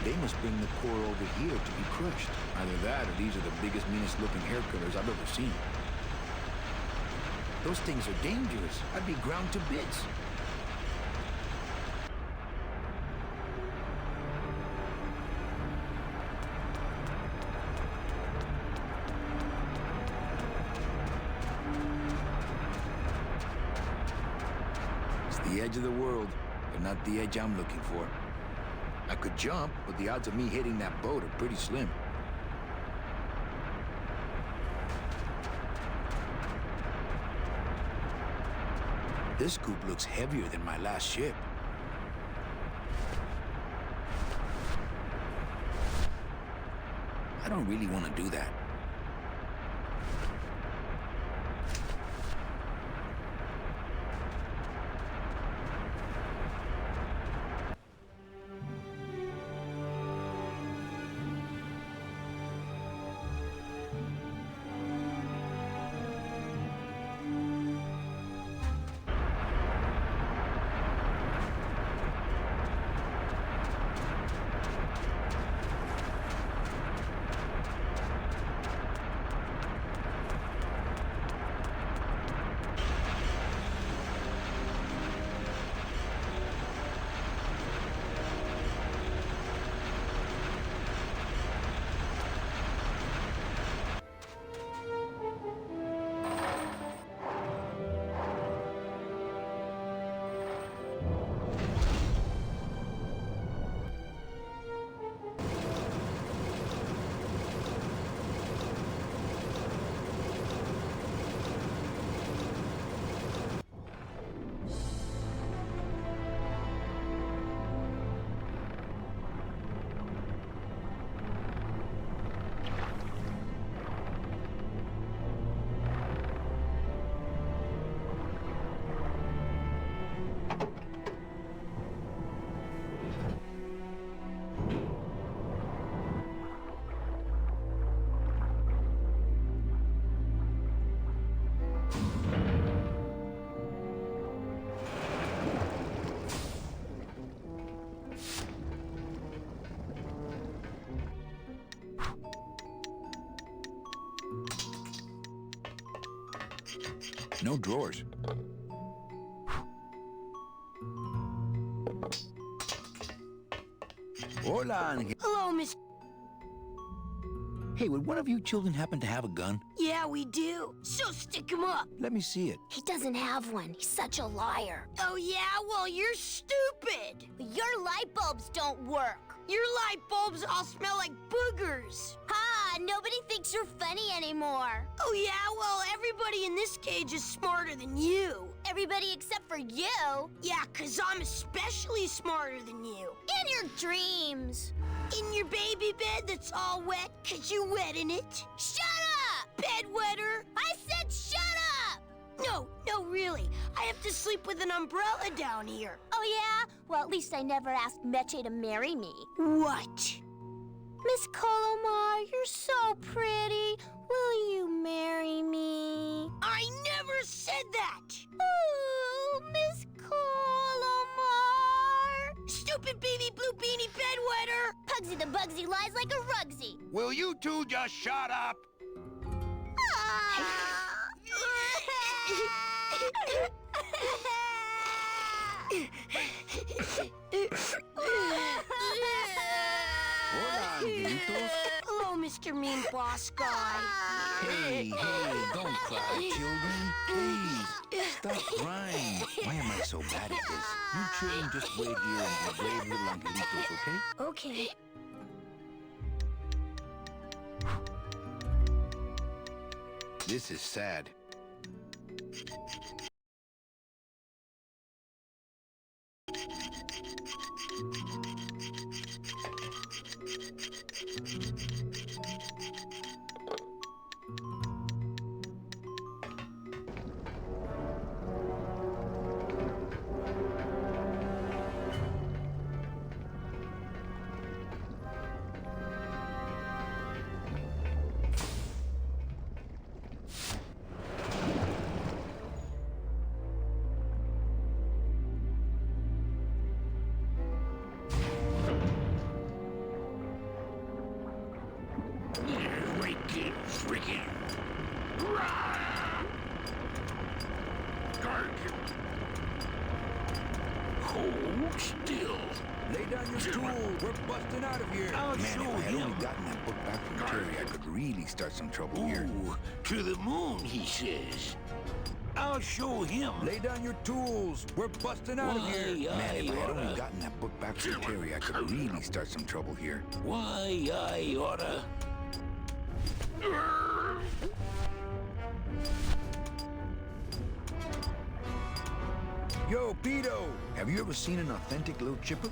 They must bring the core over here to be crushed. Either that or these are the biggest, meanest looking hair killers I've ever seen. Those things are dangerous. I'd be ground to bits. It's the edge of the world, but not the edge I'm looking for. I could jump, but the odds of me hitting that boat are pretty slim. This scoop looks heavier than my last ship. I don't really want to do that. No drawers. Hola, Angel. Hello, Miss... Hey, would one of you children happen to have a gun? Yeah, we do. So stick him up. Let me see it. He doesn't have one. He's such a liar. Oh, yeah? Well, you're stupid. Your light bulbs don't work. Your light bulbs all smell like boogers. Ha! Nobody thinks you're funny anymore. Oh, yeah? Well, everybody in this cage is smarter than you. Everybody except for you. Yeah, 'cause I'm especially smarter than you. In your dreams. In your baby bed that's all wet 'cause you wet in it. Shut up! Bedwetter. I said shut up! No, really. I have to sleep with an umbrella down here. Oh, yeah? Well, at least I never asked Meche to marry me. What? Miss Colomar, you're so pretty. Will you marry me? I never said that. Ooh, Miss Colomar. Stupid baby blue beanie bedwetter. Pugsy the Bugsy lies like a rugsy. Will you two just shut up? Hola, angelitos. Hello, Mr. Mean Boss Guy. Hey, don't cry, children. Please, stop crying. Why am I so bad at this? You children just wait here and be brave little angelitos, okay? Okay. This is sad. Hold still. Lay down your stool. We're busting out of here. I'll Man, show if I had him. only gotten that book back from Terry, I could really start some trouble here. Ooh, to the moon, he says. I'll show him. Lay down your tools. We're busting out of here. Why, Man, if I had oughta. only gotten that book back from Terry, I could really start some trouble here. Why, I oughta. Yo, Pito, have you ever seen an authentic little chipper?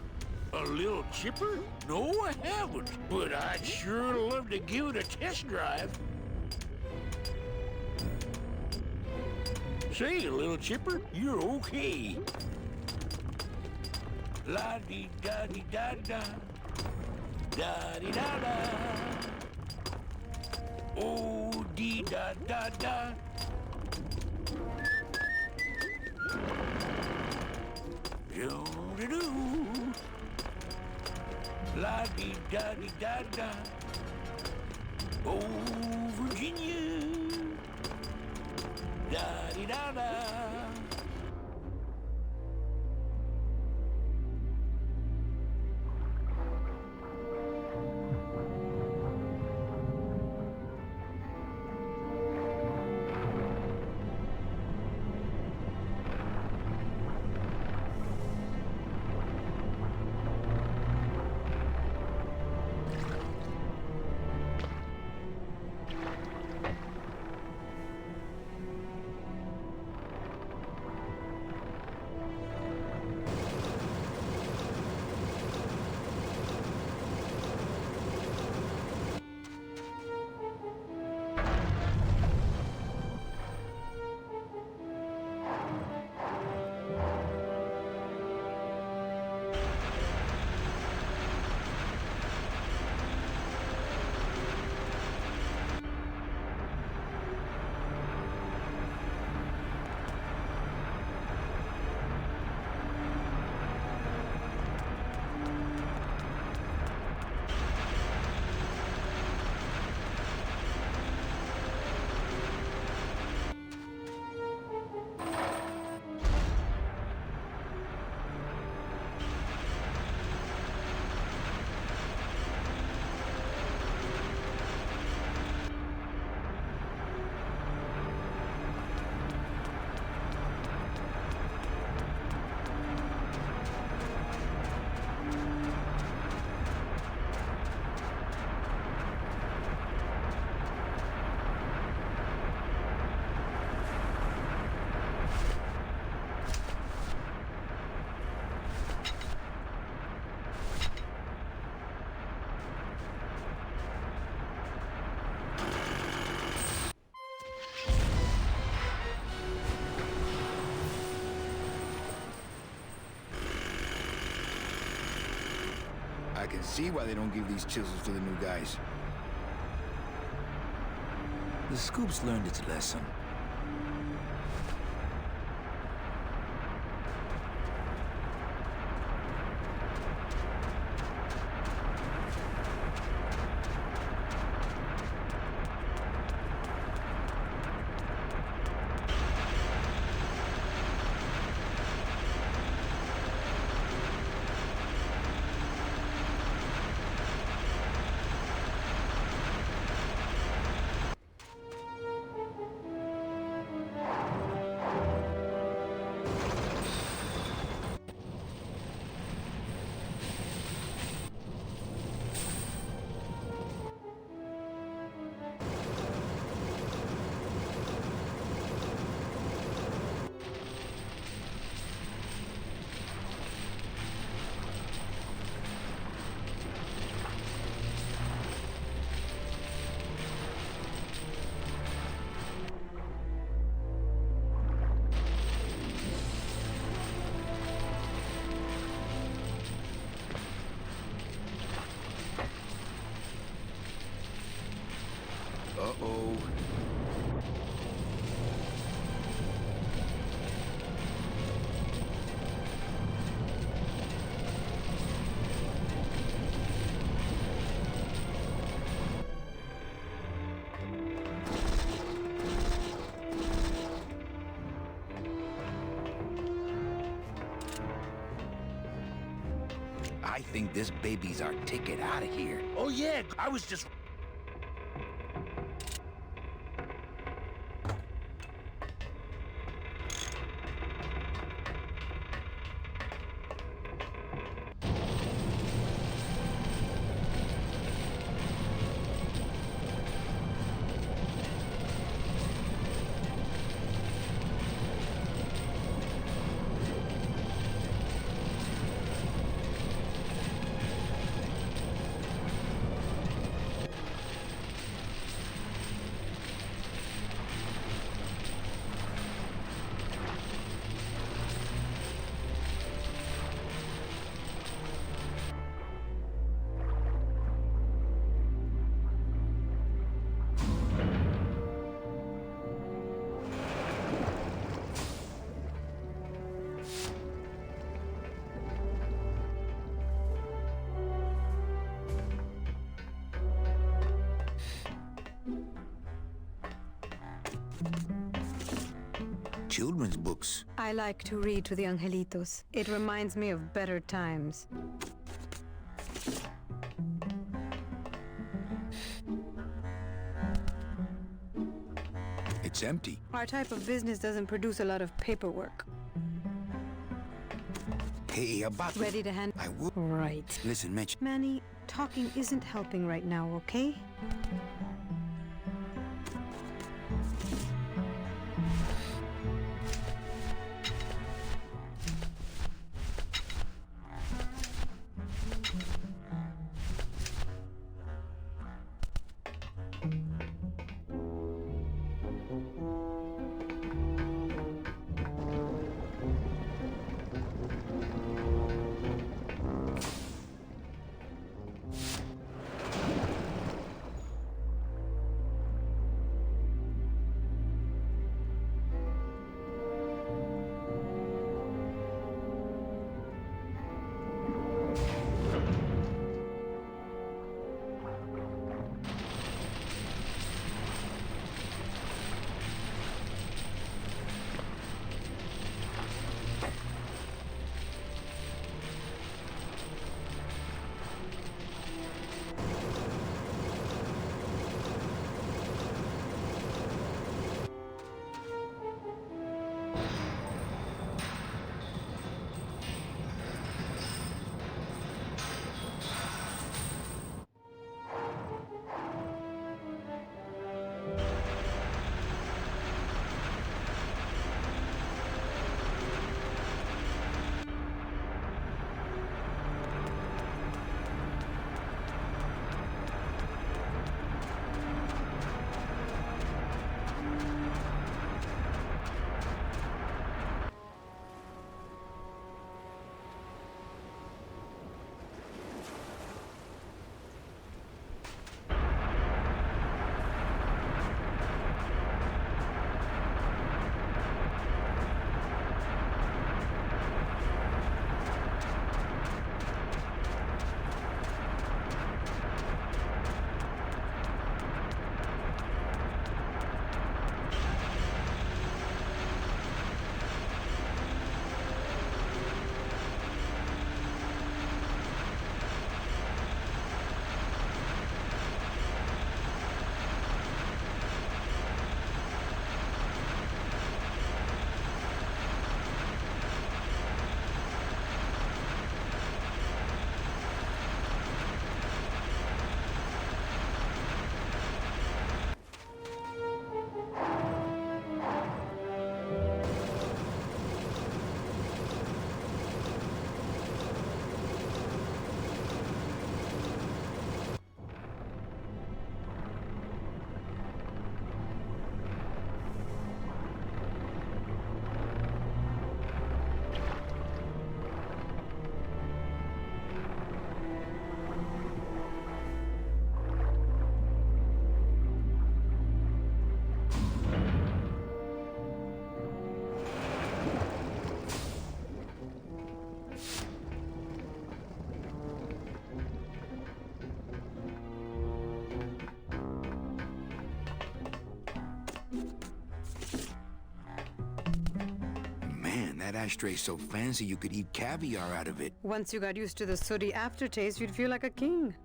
A little chipper? No, I haven't. But I'd sure love to give it a test drive. Say, little chipper, you're okay. La-dee-da-dee-da-da. Da-dee-da-da. Oh, dee-da-da-da. Do-do-do. La-dee-da-dee-da-da. Oh, Virginia. Da-dee-da-da. I can see why they don't give these chisels to the new guys. The scoop's learned its lesson. Uh-oh. I think this baby's our ticket out of here. Oh, yeah, I was just... Children's books. I like to read to the angelitos. It reminds me of better times. It's empty. Our type of business doesn't produce a lot of paperwork. Hey, about... Ready to hand... I would... Right. Listen, Mitch. Manny, talking isn't helping right now, okay? That ashtray's so fancy you could eat caviar out of it. Once you got used to the sooty aftertaste, you'd feel like a king.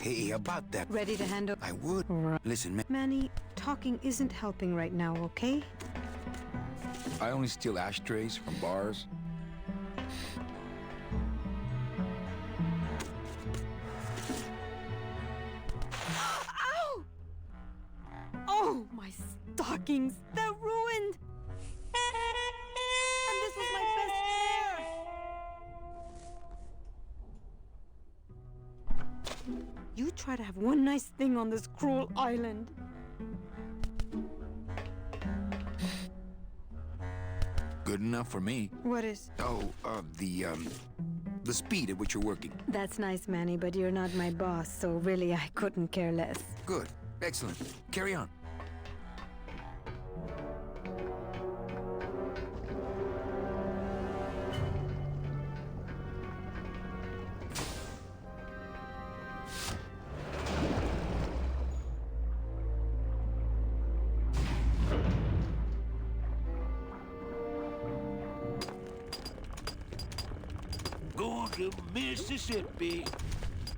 Hey, about that. Ready to handle... I would. Listen, man. Manny, talking isn't helping right now, okay? I only steal ashtrays from bars. Ow! Oh, my stockings! They're ruined! And this was my best hair! You try to have one nice thing on this cruel island. Good enough for me. What is? Oh, the speed at which you're working. That's nice, Manny, but you're not my boss, so really I couldn't care less. Good. Excellent. Carry on. Going to Mississippi.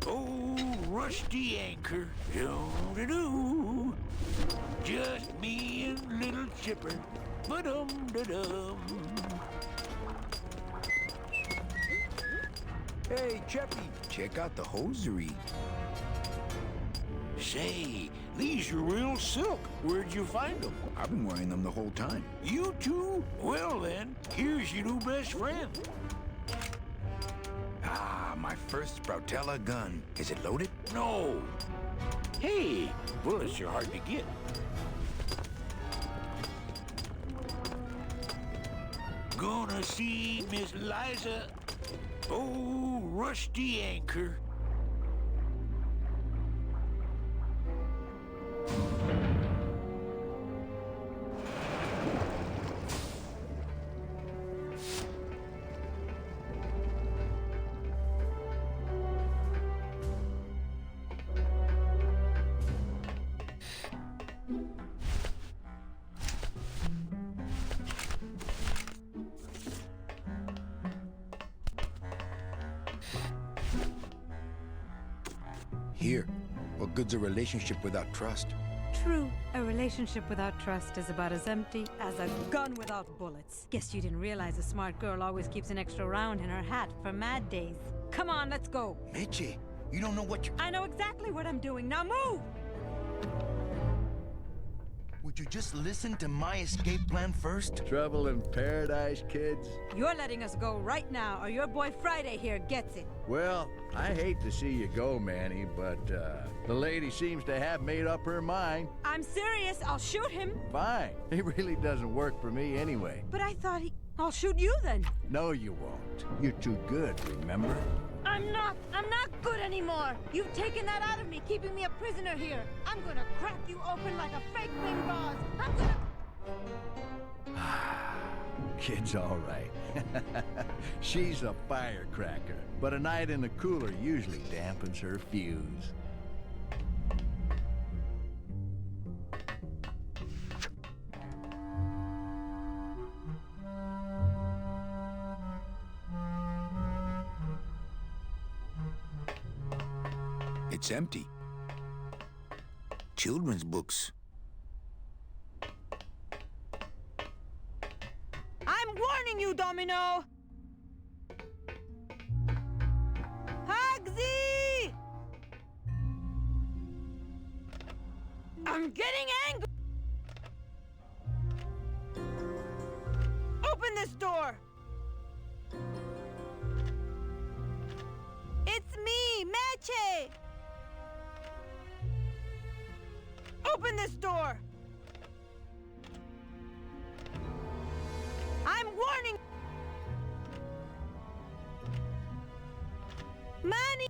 Oh, rusty anchor. Do-do-do. Just me and little Chipper. Ba-dum-da-dum. Hey, Cheppy, check out the hosiery. Say, these are real silk. Where'd you find them? I've been wearing them the whole time. You too? Well then, here's your new best friend. Ah, my first Sproutella gun. Is it loaded? No. Hey, bullets are hard to get. Gonna see Miss Liza. Oh, rusty anchor. Here, what good's a relationship without trust? True, a relationship without trust is about as empty as a gun without bullets. Guess you didn't realize a smart girl always keeps an extra round in her hat for mad days. Come on, let's go. Mitchie, you don't know what you... I know exactly what I'm doing. Now move! We Won't you just listen to my escape plan first? Trouble in paradise, kids? You're letting us go right now, or your boy Friday here gets it. Well, I hate to see you go, Manny, but the lady seems to have made up her mind. I'm serious. I'll shoot him. Fine. He really doesn't work for me anyway. But I thought I'll shoot you then. No, you won't. You're too good, remember? I'm not good anymore. You've taken that out of me, keeping me a prisoner here. I'm gonna crack you open like a fake wing gauze. I'm gonna... Kid's all right. She's a firecracker, but a night in the cooler usually dampens her fuse. It's empty. Children's books. I'm warning you, Domino! Hugsy! I'm getting angry! Open this door! It's me, Meche! Open this door! I'm warning... Manny!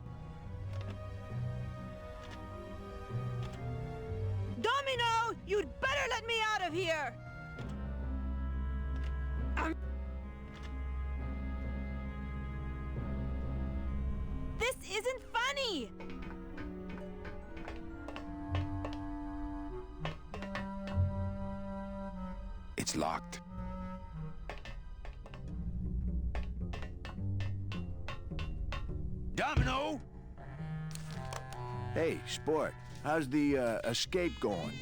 Domino! You'd better let me out of here! This isn't funny! It's locked. Domino! Hey, Sport, how's the escape going?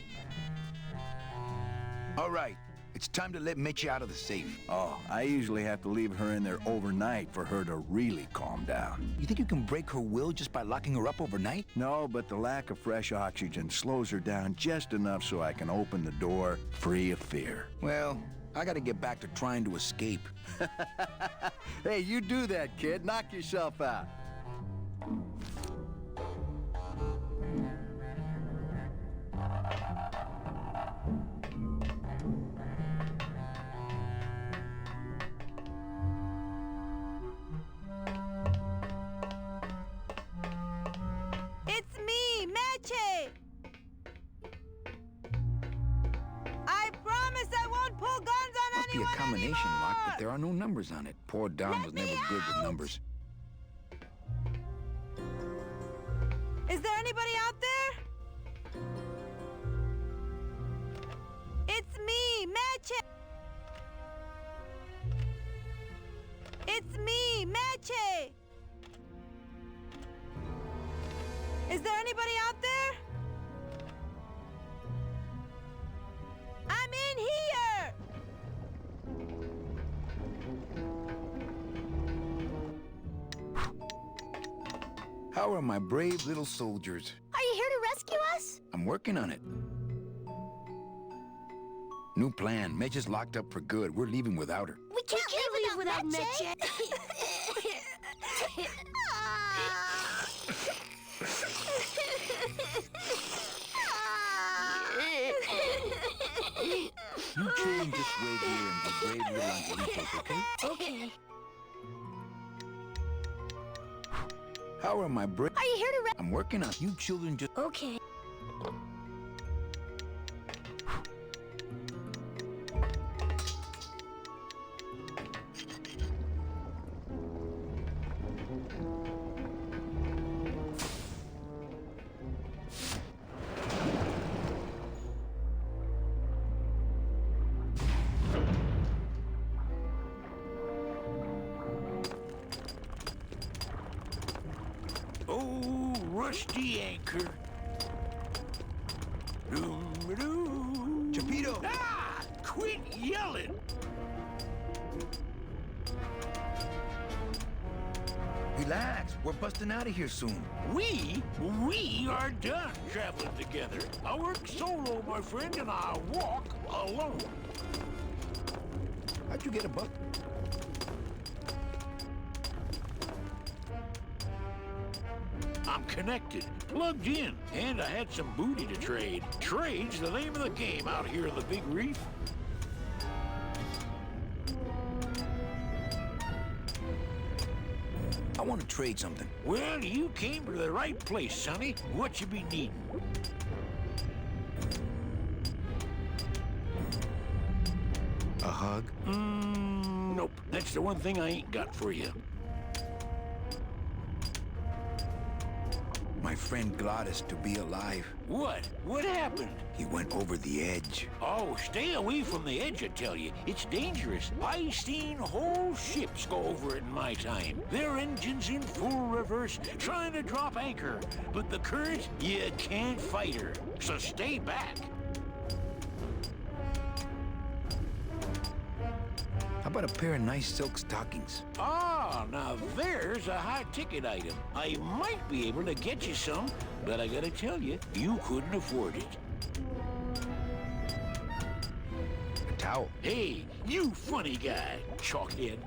All right, it's time to let Mitchie out of the safe. Oh, I usually have to leave her in there overnight for her to really calm down. You think you can break her will just by locking her up overnight? No, but the lack of fresh oxygen slows her down just enough so I can open the door free of fear. Well, I gotta get back to trying to escape. Hey, you do that, kid. Knock yourself out. It's me, Meche! I promise I won't pull guns on Must be a anyone combination anymore! lock, but there are no numbers on it. Poor Dom was never good with numbers. Is there anybody out there? It's me, Meche! It's me, Meche! Is there anybody out there? I'm in here! How are my brave little soldiers? Are you here to rescue us? I'm working on it. New plan. Midge is locked up for good. We're leaving without her. We can't leave without Meche. You children just wait here and be brave little Angelitos, okay? Okay. How are my brave... Are you here to I'm working on it. You children just... Okay. Oh, rusty anchor. Doo-doo. Chapito! Ah! Quit yelling! Relax. We're busting out of here soon. We are done traveling together. I work solo, my friend, and I walk alone. How'd you get a buck? I'm connected, plugged in, and I had some booty to trade. Trade's the name of the game out here in the Big Reef. I want to trade something. Well, you came to the right place, sonny. What you be needing? A hug? Nope. That's the one thing I ain't got for you. My friend Gladys to be alive. What? What happened? He went over the edge. Oh, stay away from the edge, I tell you. It's dangerous. I seen whole ships go over it in my time. Their engines in full reverse, trying to drop anchor. But the current, you can't fight her. So stay back. How about a pair of nice silk stockings? Ah, now there's a high-ticket item. I might be able to get you some, but I gotta tell you, you couldn't afford it. A towel? Hey, you funny guy, chalkhead.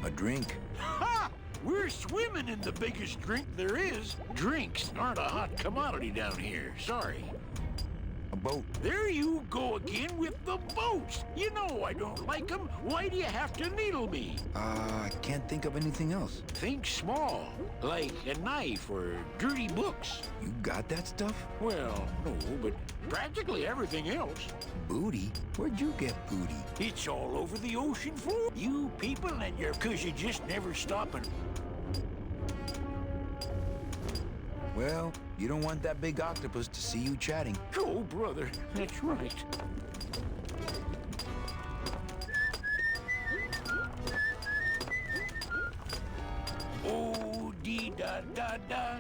A drink? Ha! We're swimming in the biggest drink there is. Drinks aren't a hot commodity down here, sorry. A boat? There you go again with the boats. You know I don't like them. Why do you have to needle me? I can't think of anything else. Think small, like a knife or dirty books. You got that stuff? Well, no, but practically everything else. Booty? Where'd you get booty? It's all over the ocean floor. You people and your... 'Cause you just never stop and... Well, you don't want that big octopus to see you chatting. Oh, brother, that's right. Oh, dee-da-da-da.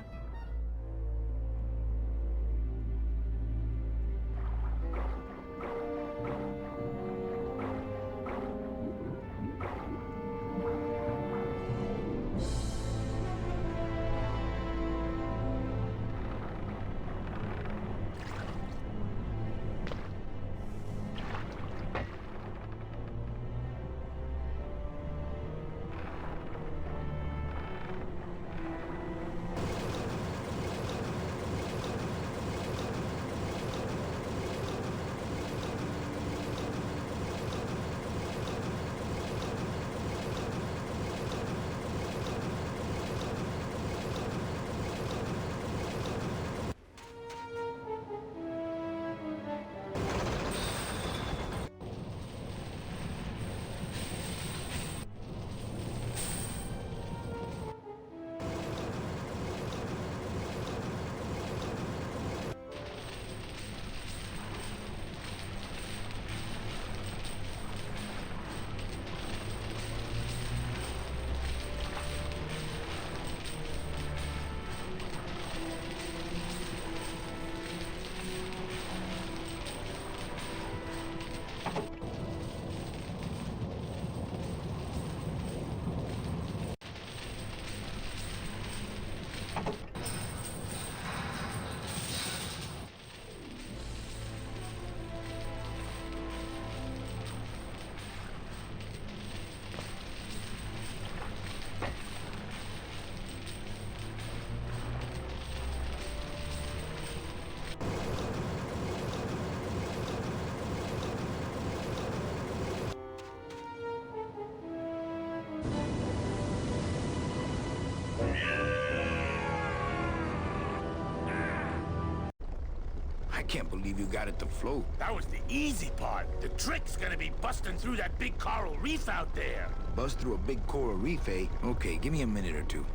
I can't believe you got it to float. That was the easy part. The trick's gonna be busting through that big coral reef out there. Buzz through a big coral reef, eh? Okay, give me a minute or two.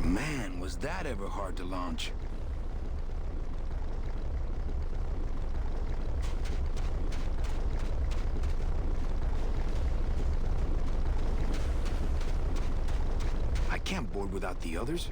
Man, was that ever hard to launch. I can't board without the others.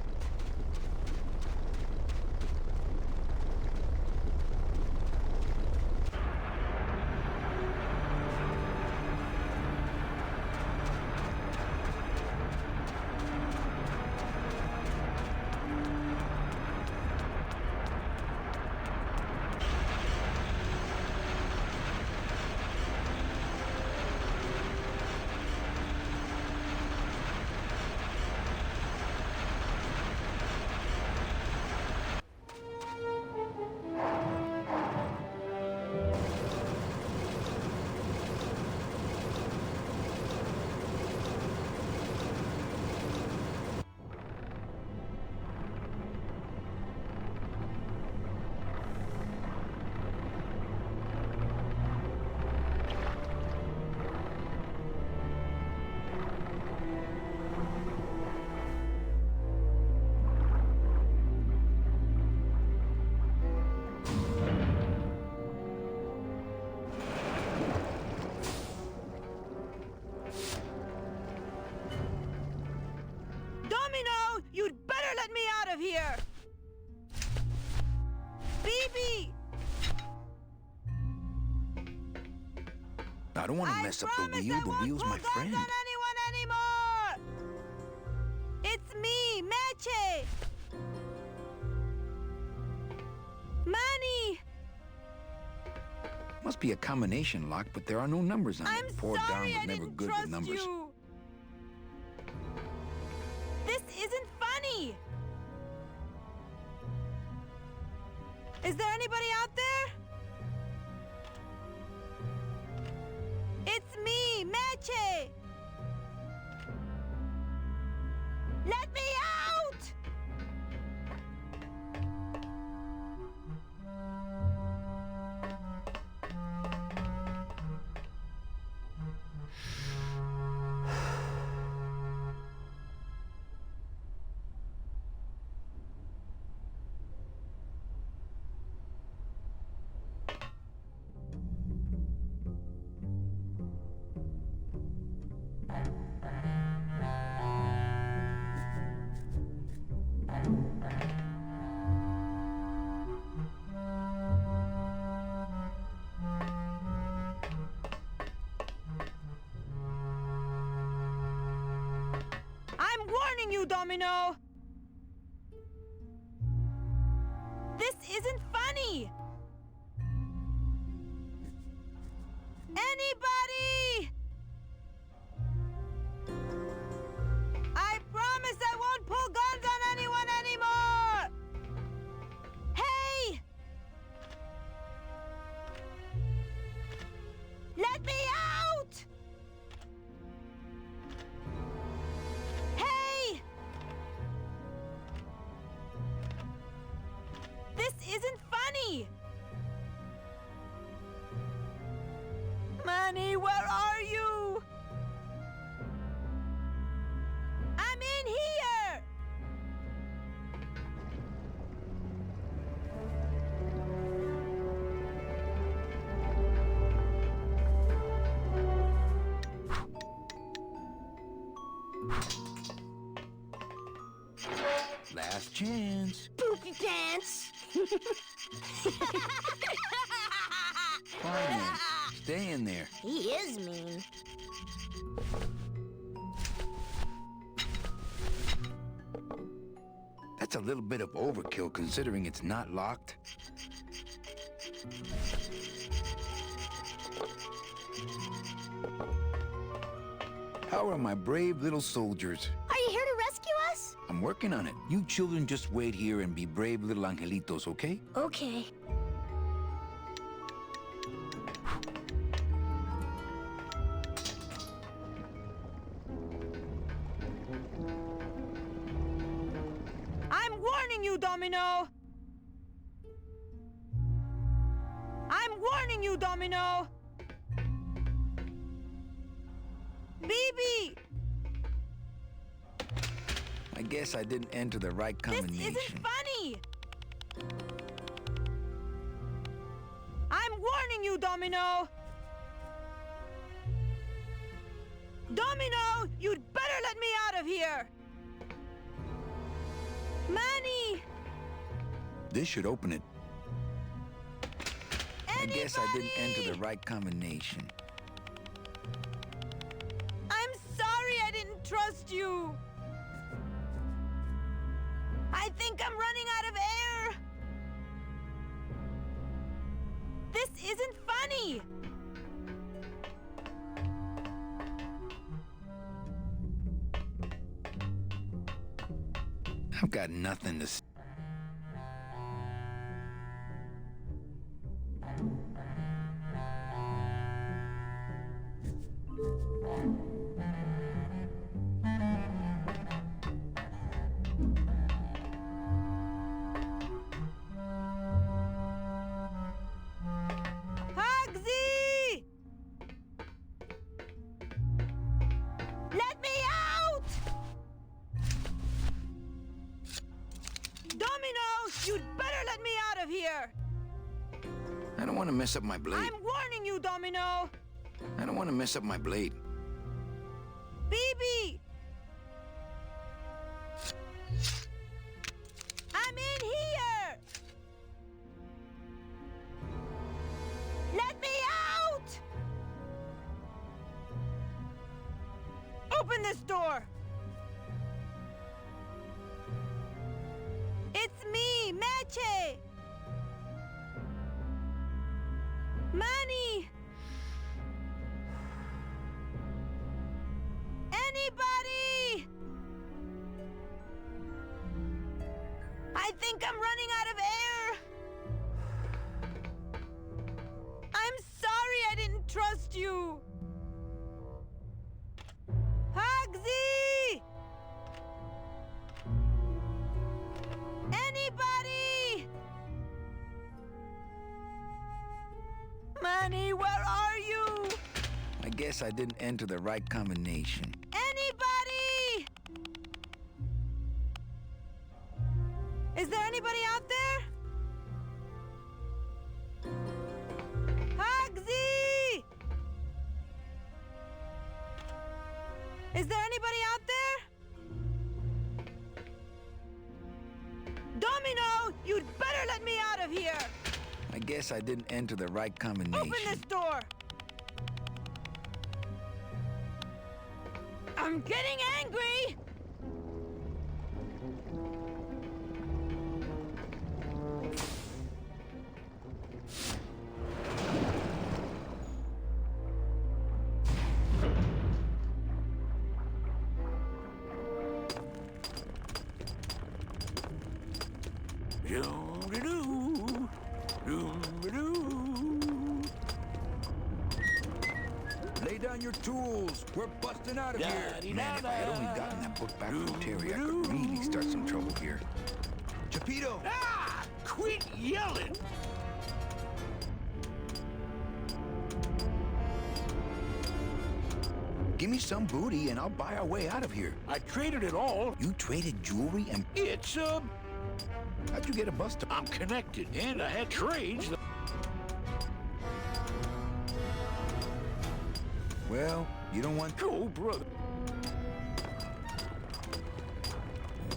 don't want to mess up the wheel. The wheel's my friend. On anyone anymore! It's me, Meche! Manny! Must be a combination lock, but there are no numbers on I'm it. Poor sorry Don I was never didn't good trust with numbers. you. This isn't funny. Is there anybody out there? It's me, Meche. Let me out! I'm warning you, Domino! This isn't funny! Anybody! I promise I won't pull guns on anyone anymore! Hey! Let me out! Hey! This isn't funny! Manny, where are you? I'm in here! Last chance. Poopy pants! Fine then. Stay in there. He is mean. That's a little bit of overkill considering it's not locked. How are my brave little soldiers? Are you here to rescue us? I'm working on it. You children just wait here and be brave little angelitos, okay? Okay. I'm warning you, Domino! I'm warning you, Domino! BB! I guess I didn't enter the right This combination. isn't funny! I'm warning you, Domino! Domino, you'd better let me out of here! Manny! This should open it. I guess I didn't enter the Anybody! right combination. I'm sorry I didn't trust you! I think I'm running out of air! This isn't funny! I've got nothing to say. Hugsy! Let me out! Domino, you'd better let me out of here! I don't want to mess up my blade. I'm warning you, Domino! I don't want to mess up my blade. BB! I'm in here! Let me out! think I'm running out of air. I'm sorry I didn't trust you. Hugsy! Anybody? Manny, where are you? I guess I didn't enter the right combination. Anybody? Is there anybody out there? Hugsy! Is there anybody out there? Domino, you'd better let me out of here! I guess I didn't enter the right combination. Open this door! I'm getting angry! Lay down your tools. We're busting out of here. Man, if I had only gotten that book back from Terry, I could really start some trouble here. Chapito! Ah! Quit yelling! Give me some booty and I'll buy our way out of here. I traded it all. You traded jewelry and... It's, How'd you get a buster? I'm connected, and I had trades. Well, you don't want... Oh, brother.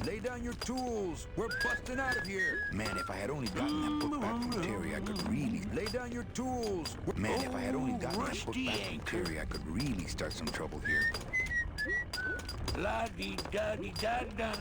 Lay down your tools. We're busting out of here. Man, if I had only gotten that book back from Terry, I could really... Lay down your tools. Man, if I had only gotten that book back from Terry, I could really start some trouble here. La-dee-da-dee-da-da.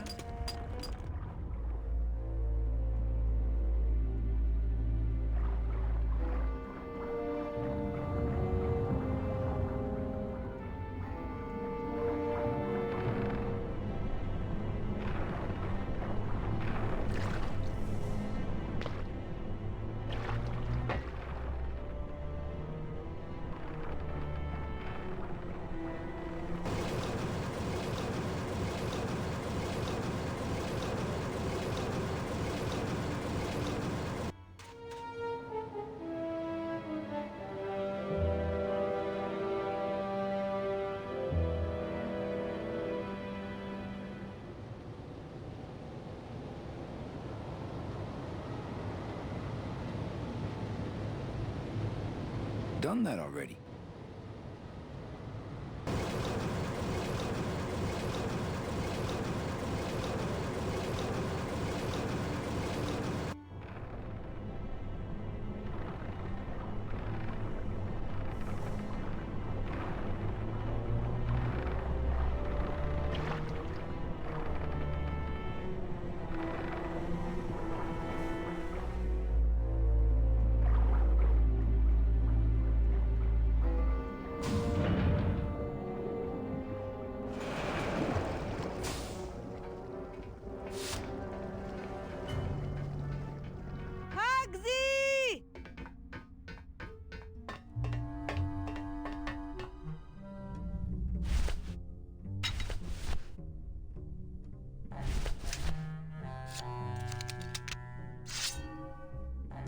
Done that already.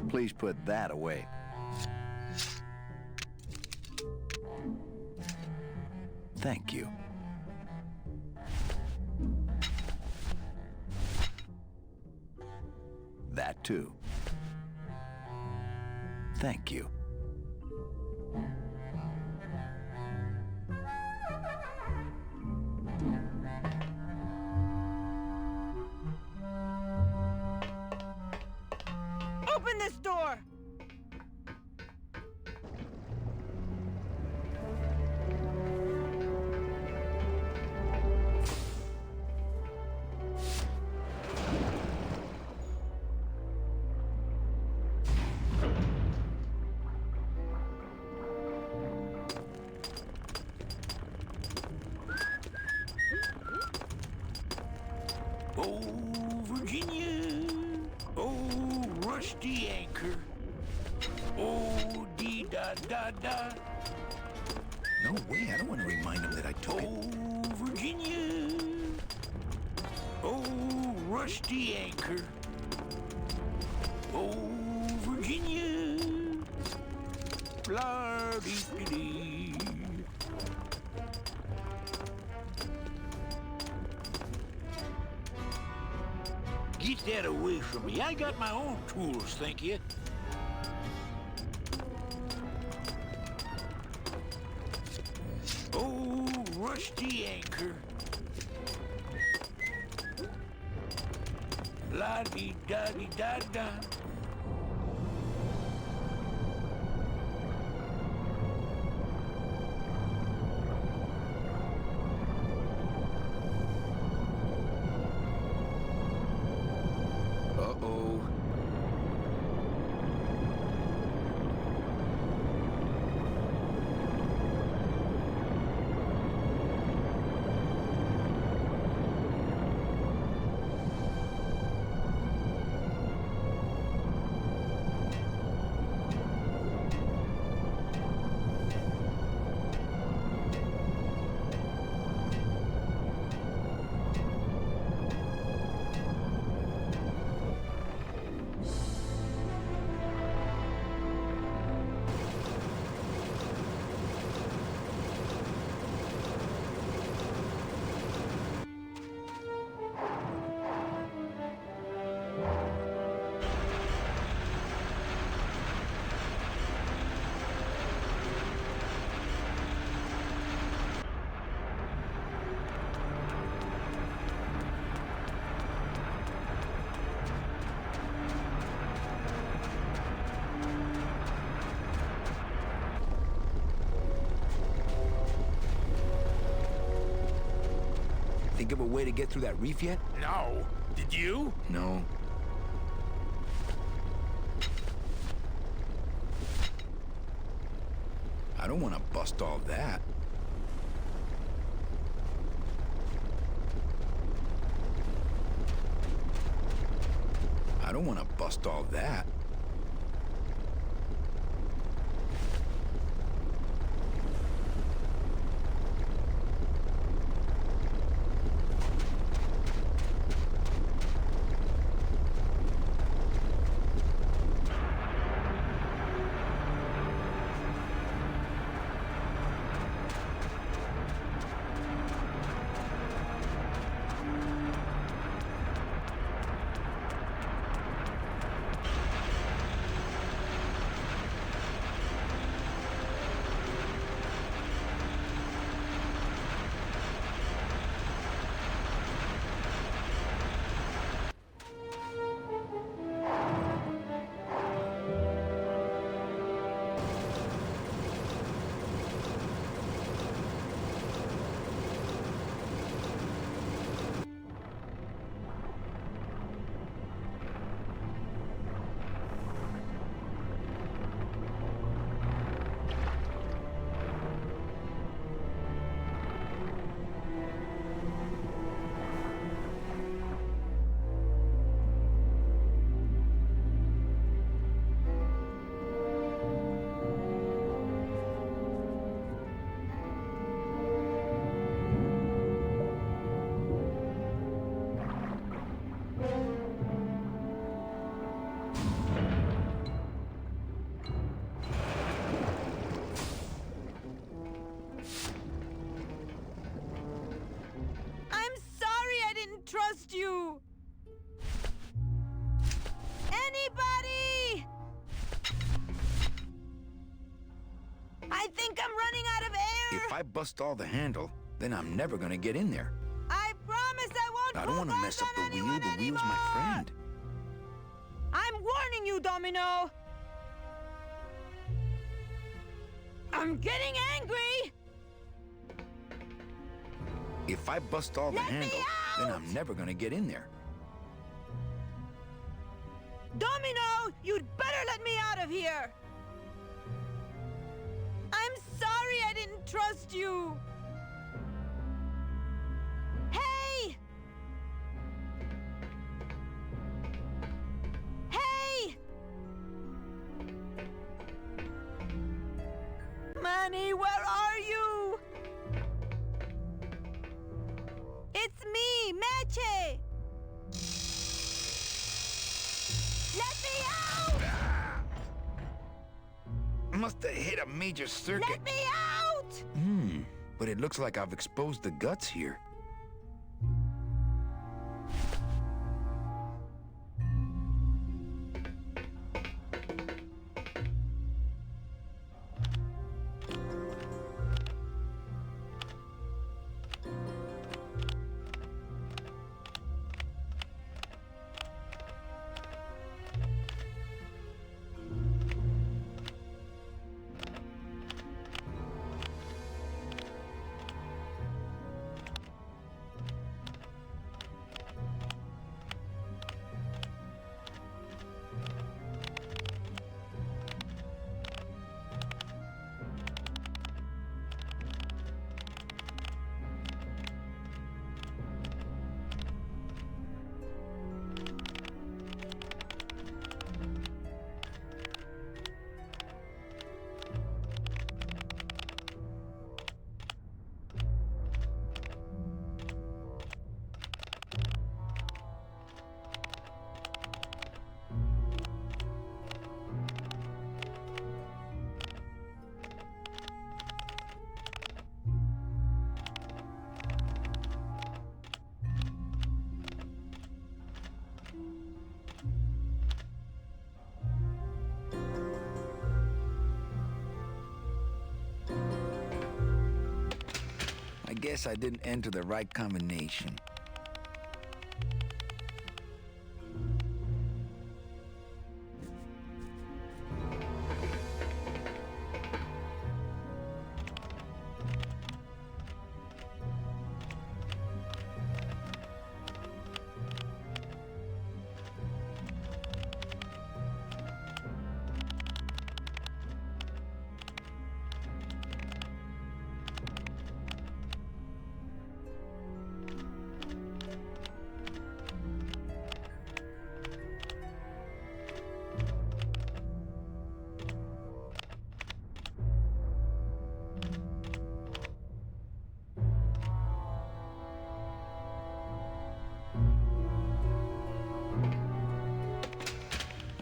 Please put that away. Thank you. That too. Thank you. Open this door! Oh, Virginia, rusty anchor. Oh, dee da da da. No way, I don't want to remind him that I took it. Oh, Virginia. Oh, rusty anchor. Oh, Virginia. Blah dee dee dee. Get that away from me. I got my own tools, thank you. Oh, rusty anchor. La-dee-da-dee-da-da. Uh-oh. Think of a way to get through that reef yet? No. Did you? No. I don't want to bust all that. I don't want to bust all that. trust you! Anybody! I think I'm running out of air! If I bust all the handle, then I'm never gonna get in there. I promise I won't I don't want to mess up the wheel. The wheel's my friend. I'm warning you, Domino! I'm getting angry! If I bust all the handle, then I'm never gonna get in there. Domino, you'd better let me out of here! I'm sorry I didn't trust you! Hey! Hey! Danny, where are you? It's me, Meche! Let me out! Must have hit a major circuit. Let me out! But it looks like I've exposed the guts here. I guess I didn't enter the right combination.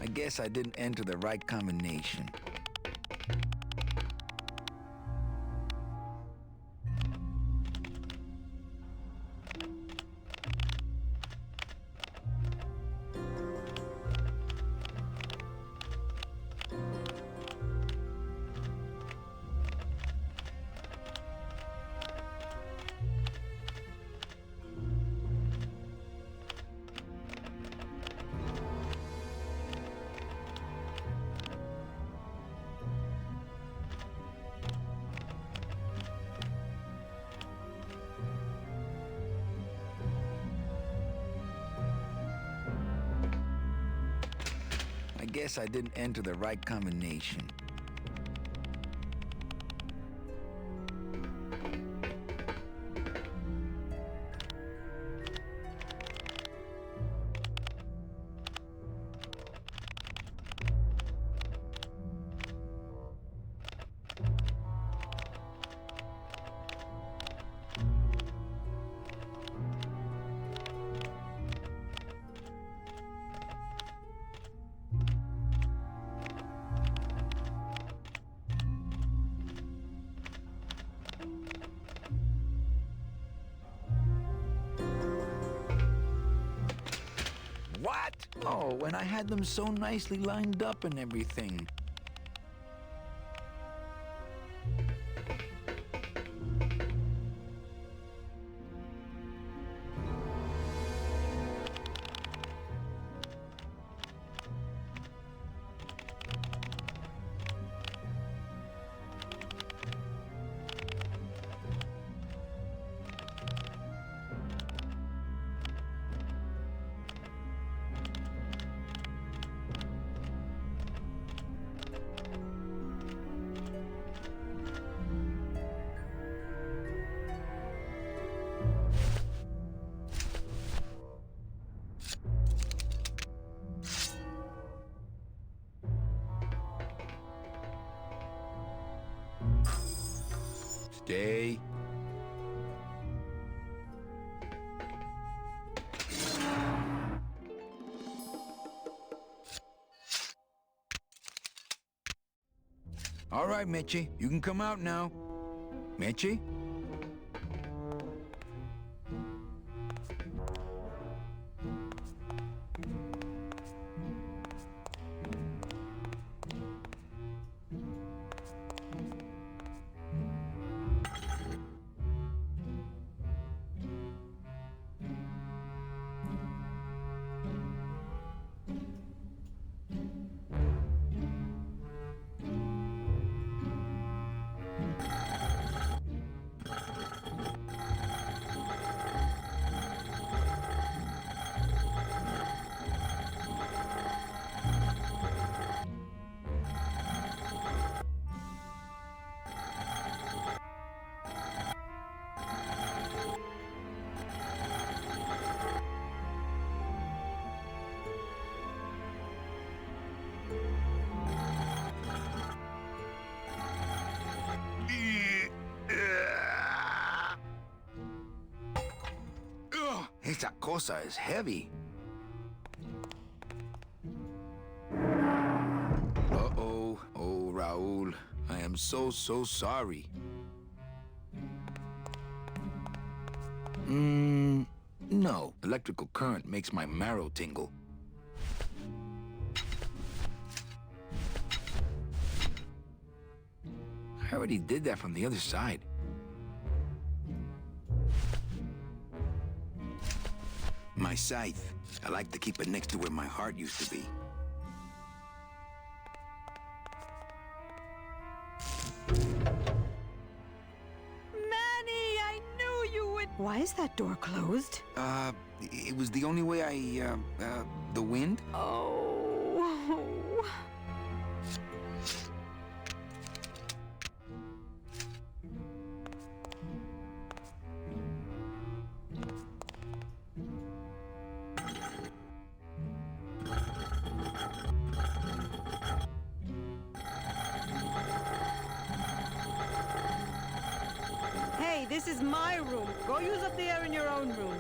I guess I didn't enter the right combination. I guess I didn't enter the right combination. What? Oh, and I had them so nicely lined up and everything. Stay. All right, Mitchie, you can come out now. Mitchie? Esa cosa is heavy. Uh-oh. Oh, Raul. I am so sorry. No. Electrical current makes my marrow tingle. I already did that from the other side. My scythe. I like to keep it next to where my heart used to be. Manny, I knew you would... Why is that door closed? It was the only way the wind? Oh. Hey, this is my room. Go use up the air in your own room.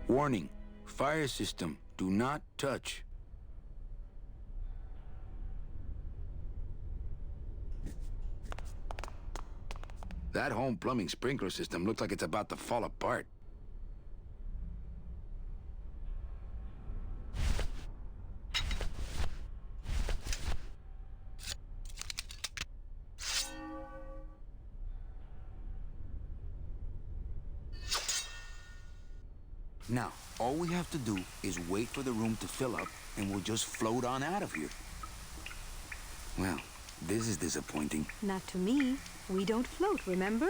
Warning. Fire system. Do not touch. That home plumbing sprinkler system looks like it's about to fall apart. Now, all we have to do is wait for the room to fill up, and we'll just float on out of here. Well, this is disappointing. Not to me. We don't float, remember?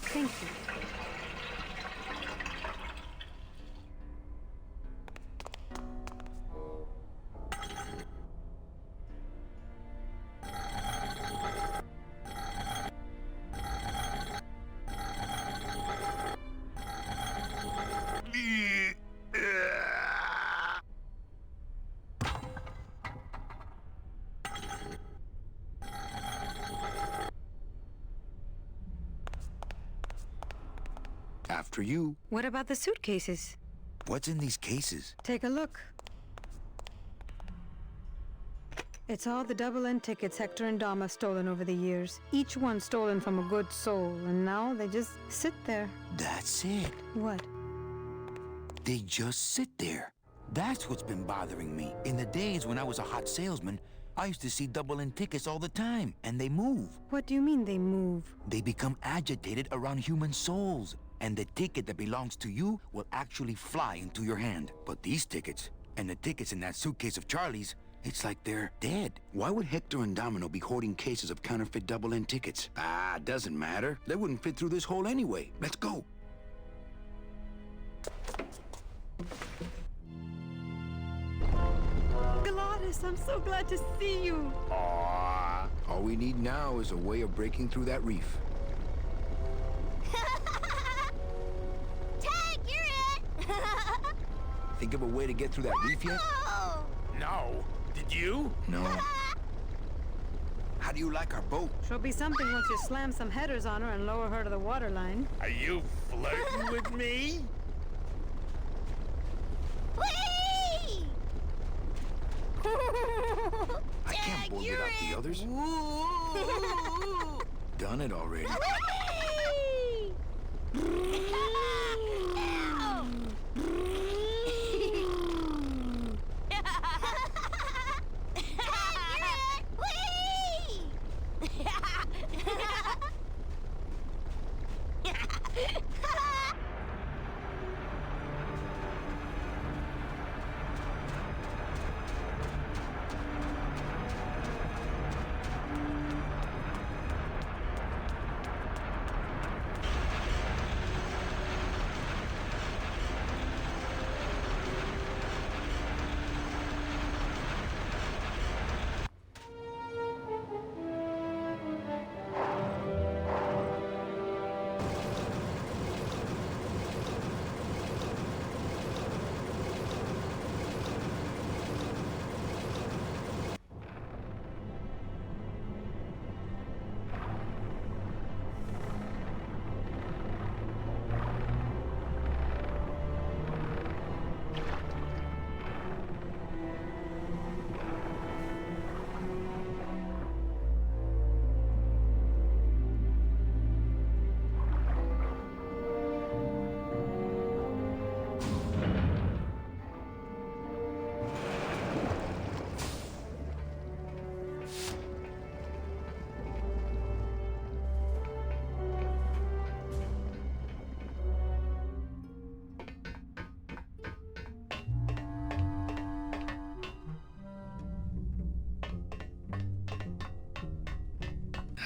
Thank you. After you. What about the suitcases? What's in these cases? Take a look. It's all the double-end tickets Hector and Dom have stolen over the years. Each one stolen from a good soul, and now they just sit there. That's it. What? They just sit there. That's what's been bothering me. In the days when I was a hot salesman, I used to see double-end tickets all the time, and they move. What do you mean they move? They become agitated around human souls, and the ticket that belongs to you will actually fly into your hand. But these tickets, and the tickets in that suitcase of Charlie's, It's like they're dead. Why would Hector and Domino be hoarding cases of counterfeit double-end tickets? Ah, doesn't matter. They wouldn't fit through this hole anyway. Let's go. Gladys, I'm so glad to see you. Aww. All we need now is a way of breaking through that reef. Tag, you're it! Think of a way to get through that reef yet? Oh! No. Did you? No. How do you like our boat? She'll be something once you slam some headers on her and lower her to the waterline. Are you flirting with me? Whee! I can't board without the others. Done it already. Whee! Ow!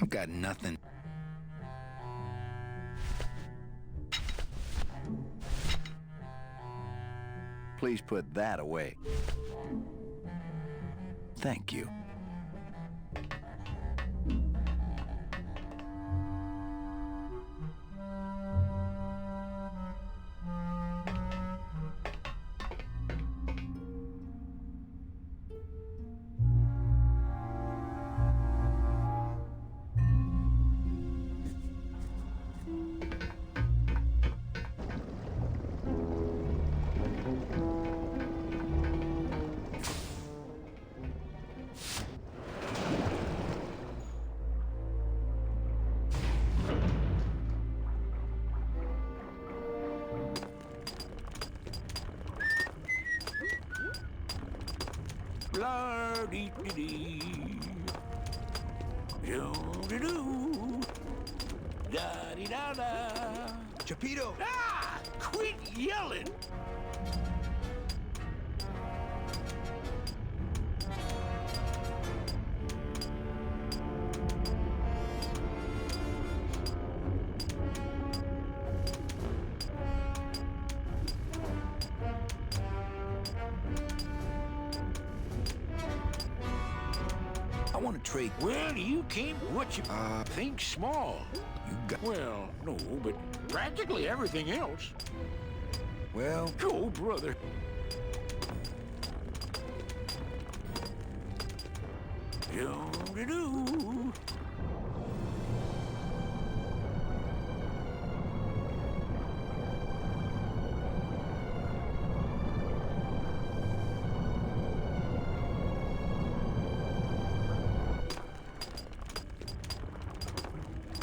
I've got nothing. Please put that away. Thank you. La-dee-dee-dee. Do-do-do. Da-dee-da-da. Chapito! Ah! Quit yelling! I want to trade. Well, you can't. What you think small? You got. Well, no, but practically everything else. Well, Go, brother. Do-do-do.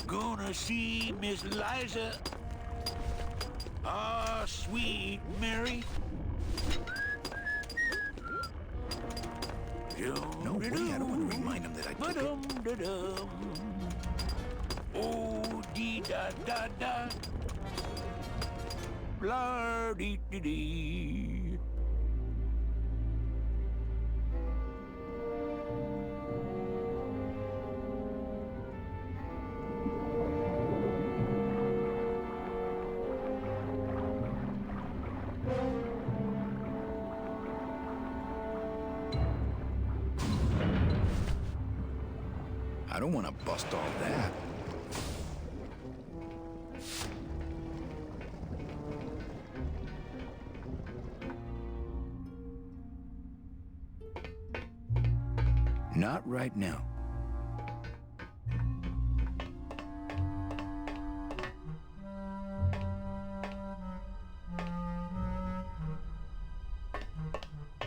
Gonna see Miss Liza. Ah, sweet Mary. no way. I don't want to remind him that I took it. Ba-dum-da-dum. Oh, dee-da-da-da. Blah-dee-dee-dee. I don't want to bust all that. Not right now.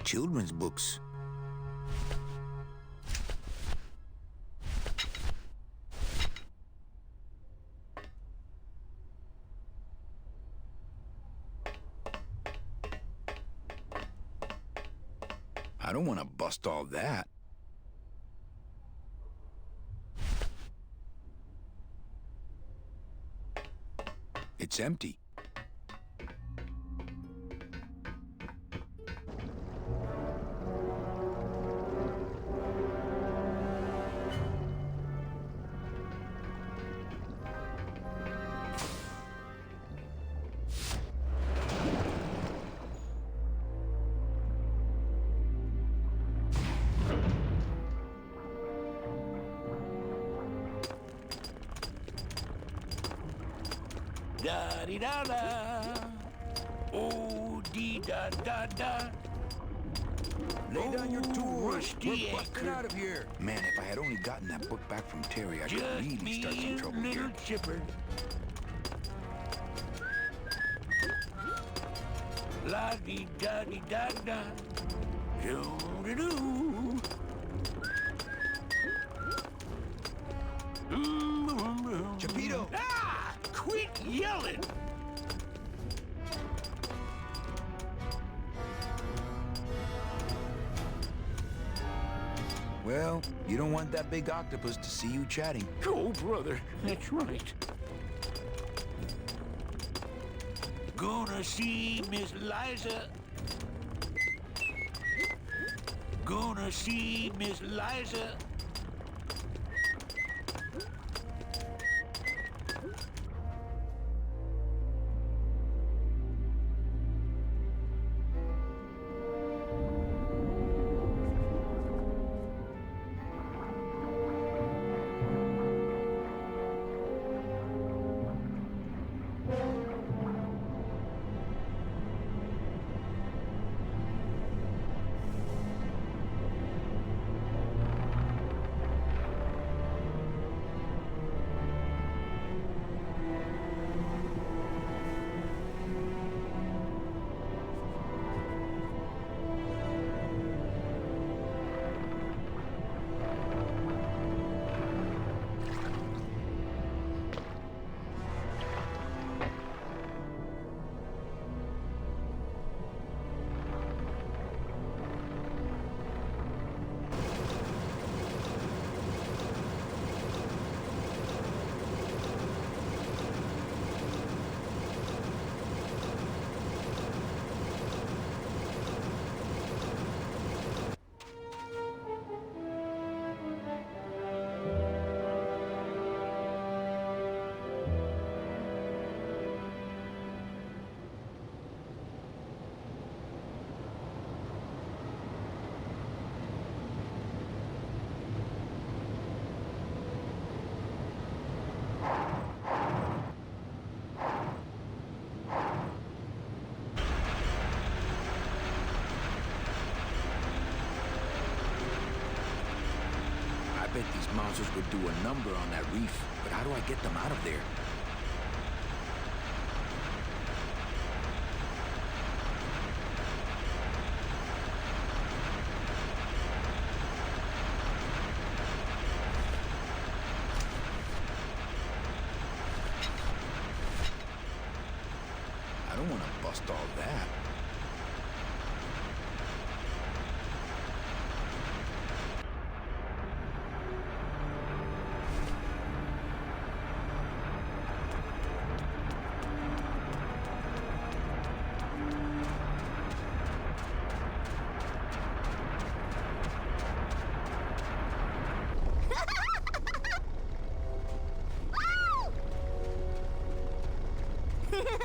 Children's books. I don't want to bust all that. It's empty. Da-dee-da-da. Oh, dee-da-da-da. Lay down your tools. Rusty We're busting anchor. out of here. Man, if I had only gotten that book back from Terry, I could Just really me start some and trouble little here. chipper. La-dee-da-dee-da-da. Doo-doo-doo. Chapito! Ah! Quit yelling! Well, you don't want that big octopus to see you chatting. Oh, brother, that's right. Gonna see Miss Liza. Gonna see Miss Liza. I bet these monsters would do a number on that reef, but how do I get them out of there? I don't want to bust all that.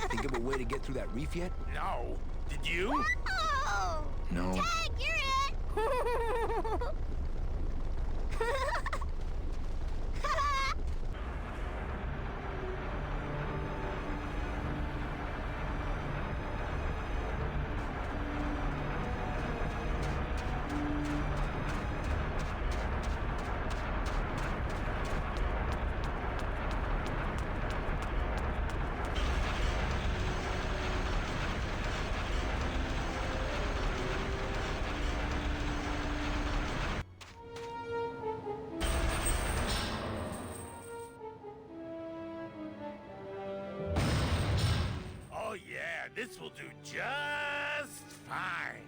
Think of a way to get through that reef yet? No. Did you? Oh! No. Tag, you're it! this will do just fine.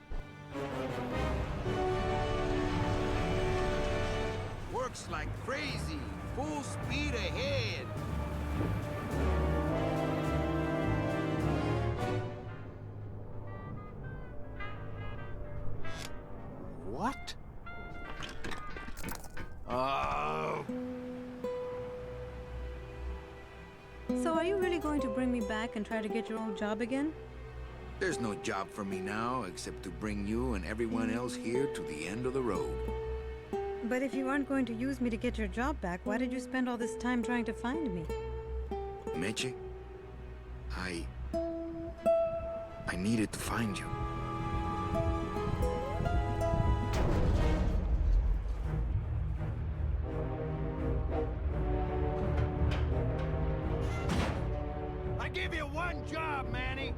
Works like crazy. Full speed ahead. What? Oh. So are you really going to bring me back and try to get your old job again? There's no job for me now except to bring you and everyone else here to the end of the road. But if you aren't going to use me to get your job back, why did you spend all this time trying to find me? Meche, I needed to find you. I gave you one job, Manny.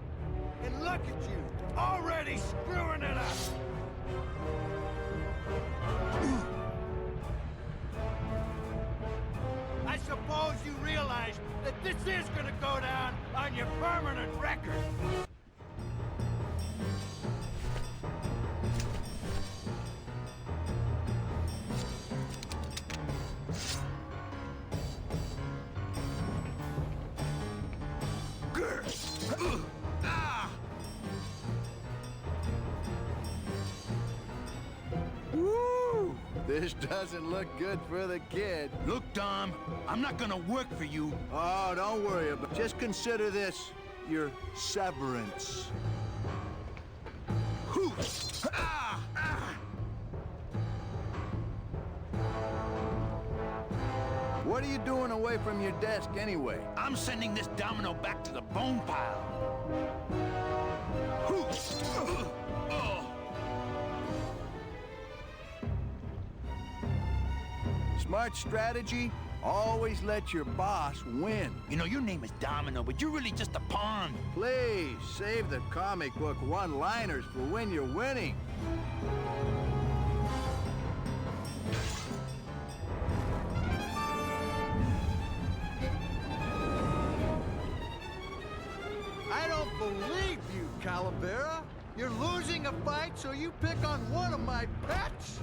And look at you, already screwing it up. I suppose you realize that this is gonna go down on your permanent record. Woo! This doesn't look good for the kid. Look, Dom, I'm not gonna work for you. Oh, don't worry about it. Just consider this your severance. Whew. Ah! Ah! What are you doing away from your desk anyway? I'm sending this domino back to the bone pile. Whew. Oh. Smart strategy, always let your boss win. You know, your name is Domino, but you're really just a pawn. Please, save the comic book one-liners for when you're winning. I don't believe you, Calavera. You're losing a fight, so you pick on one of my pets?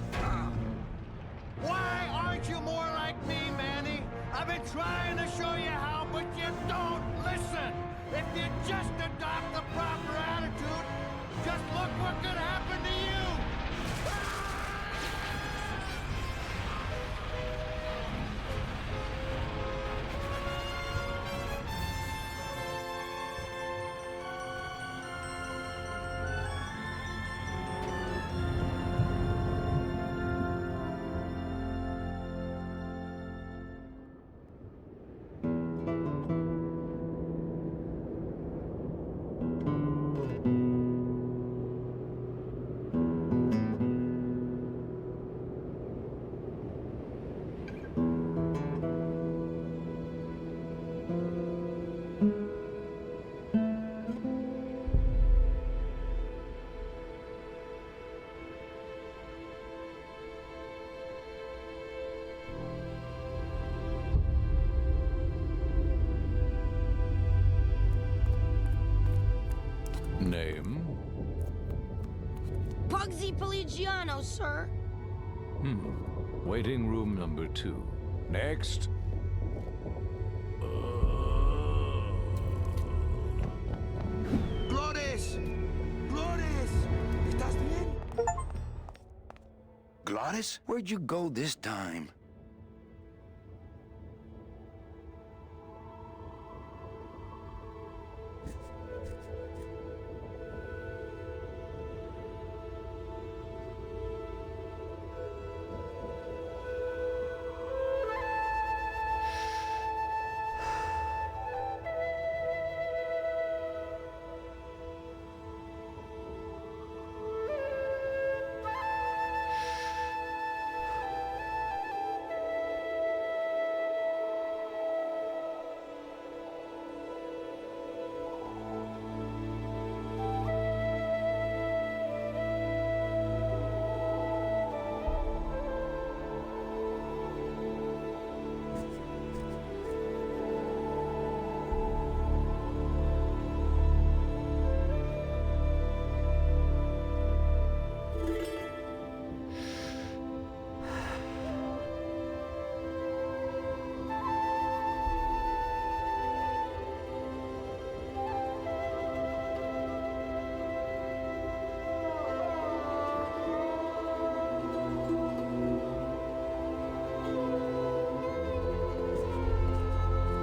Why aren't you more like me, Manny? I've been trying to show you how, but you don't listen. If you just adopt the proper attitude, just look what could happen to you. Name? Pugsy Pelagiano, sir. Waiting room number 2. Next. ¡Glores! ¡Glores! ¿Estás bien? Glottis, where'd you go this time?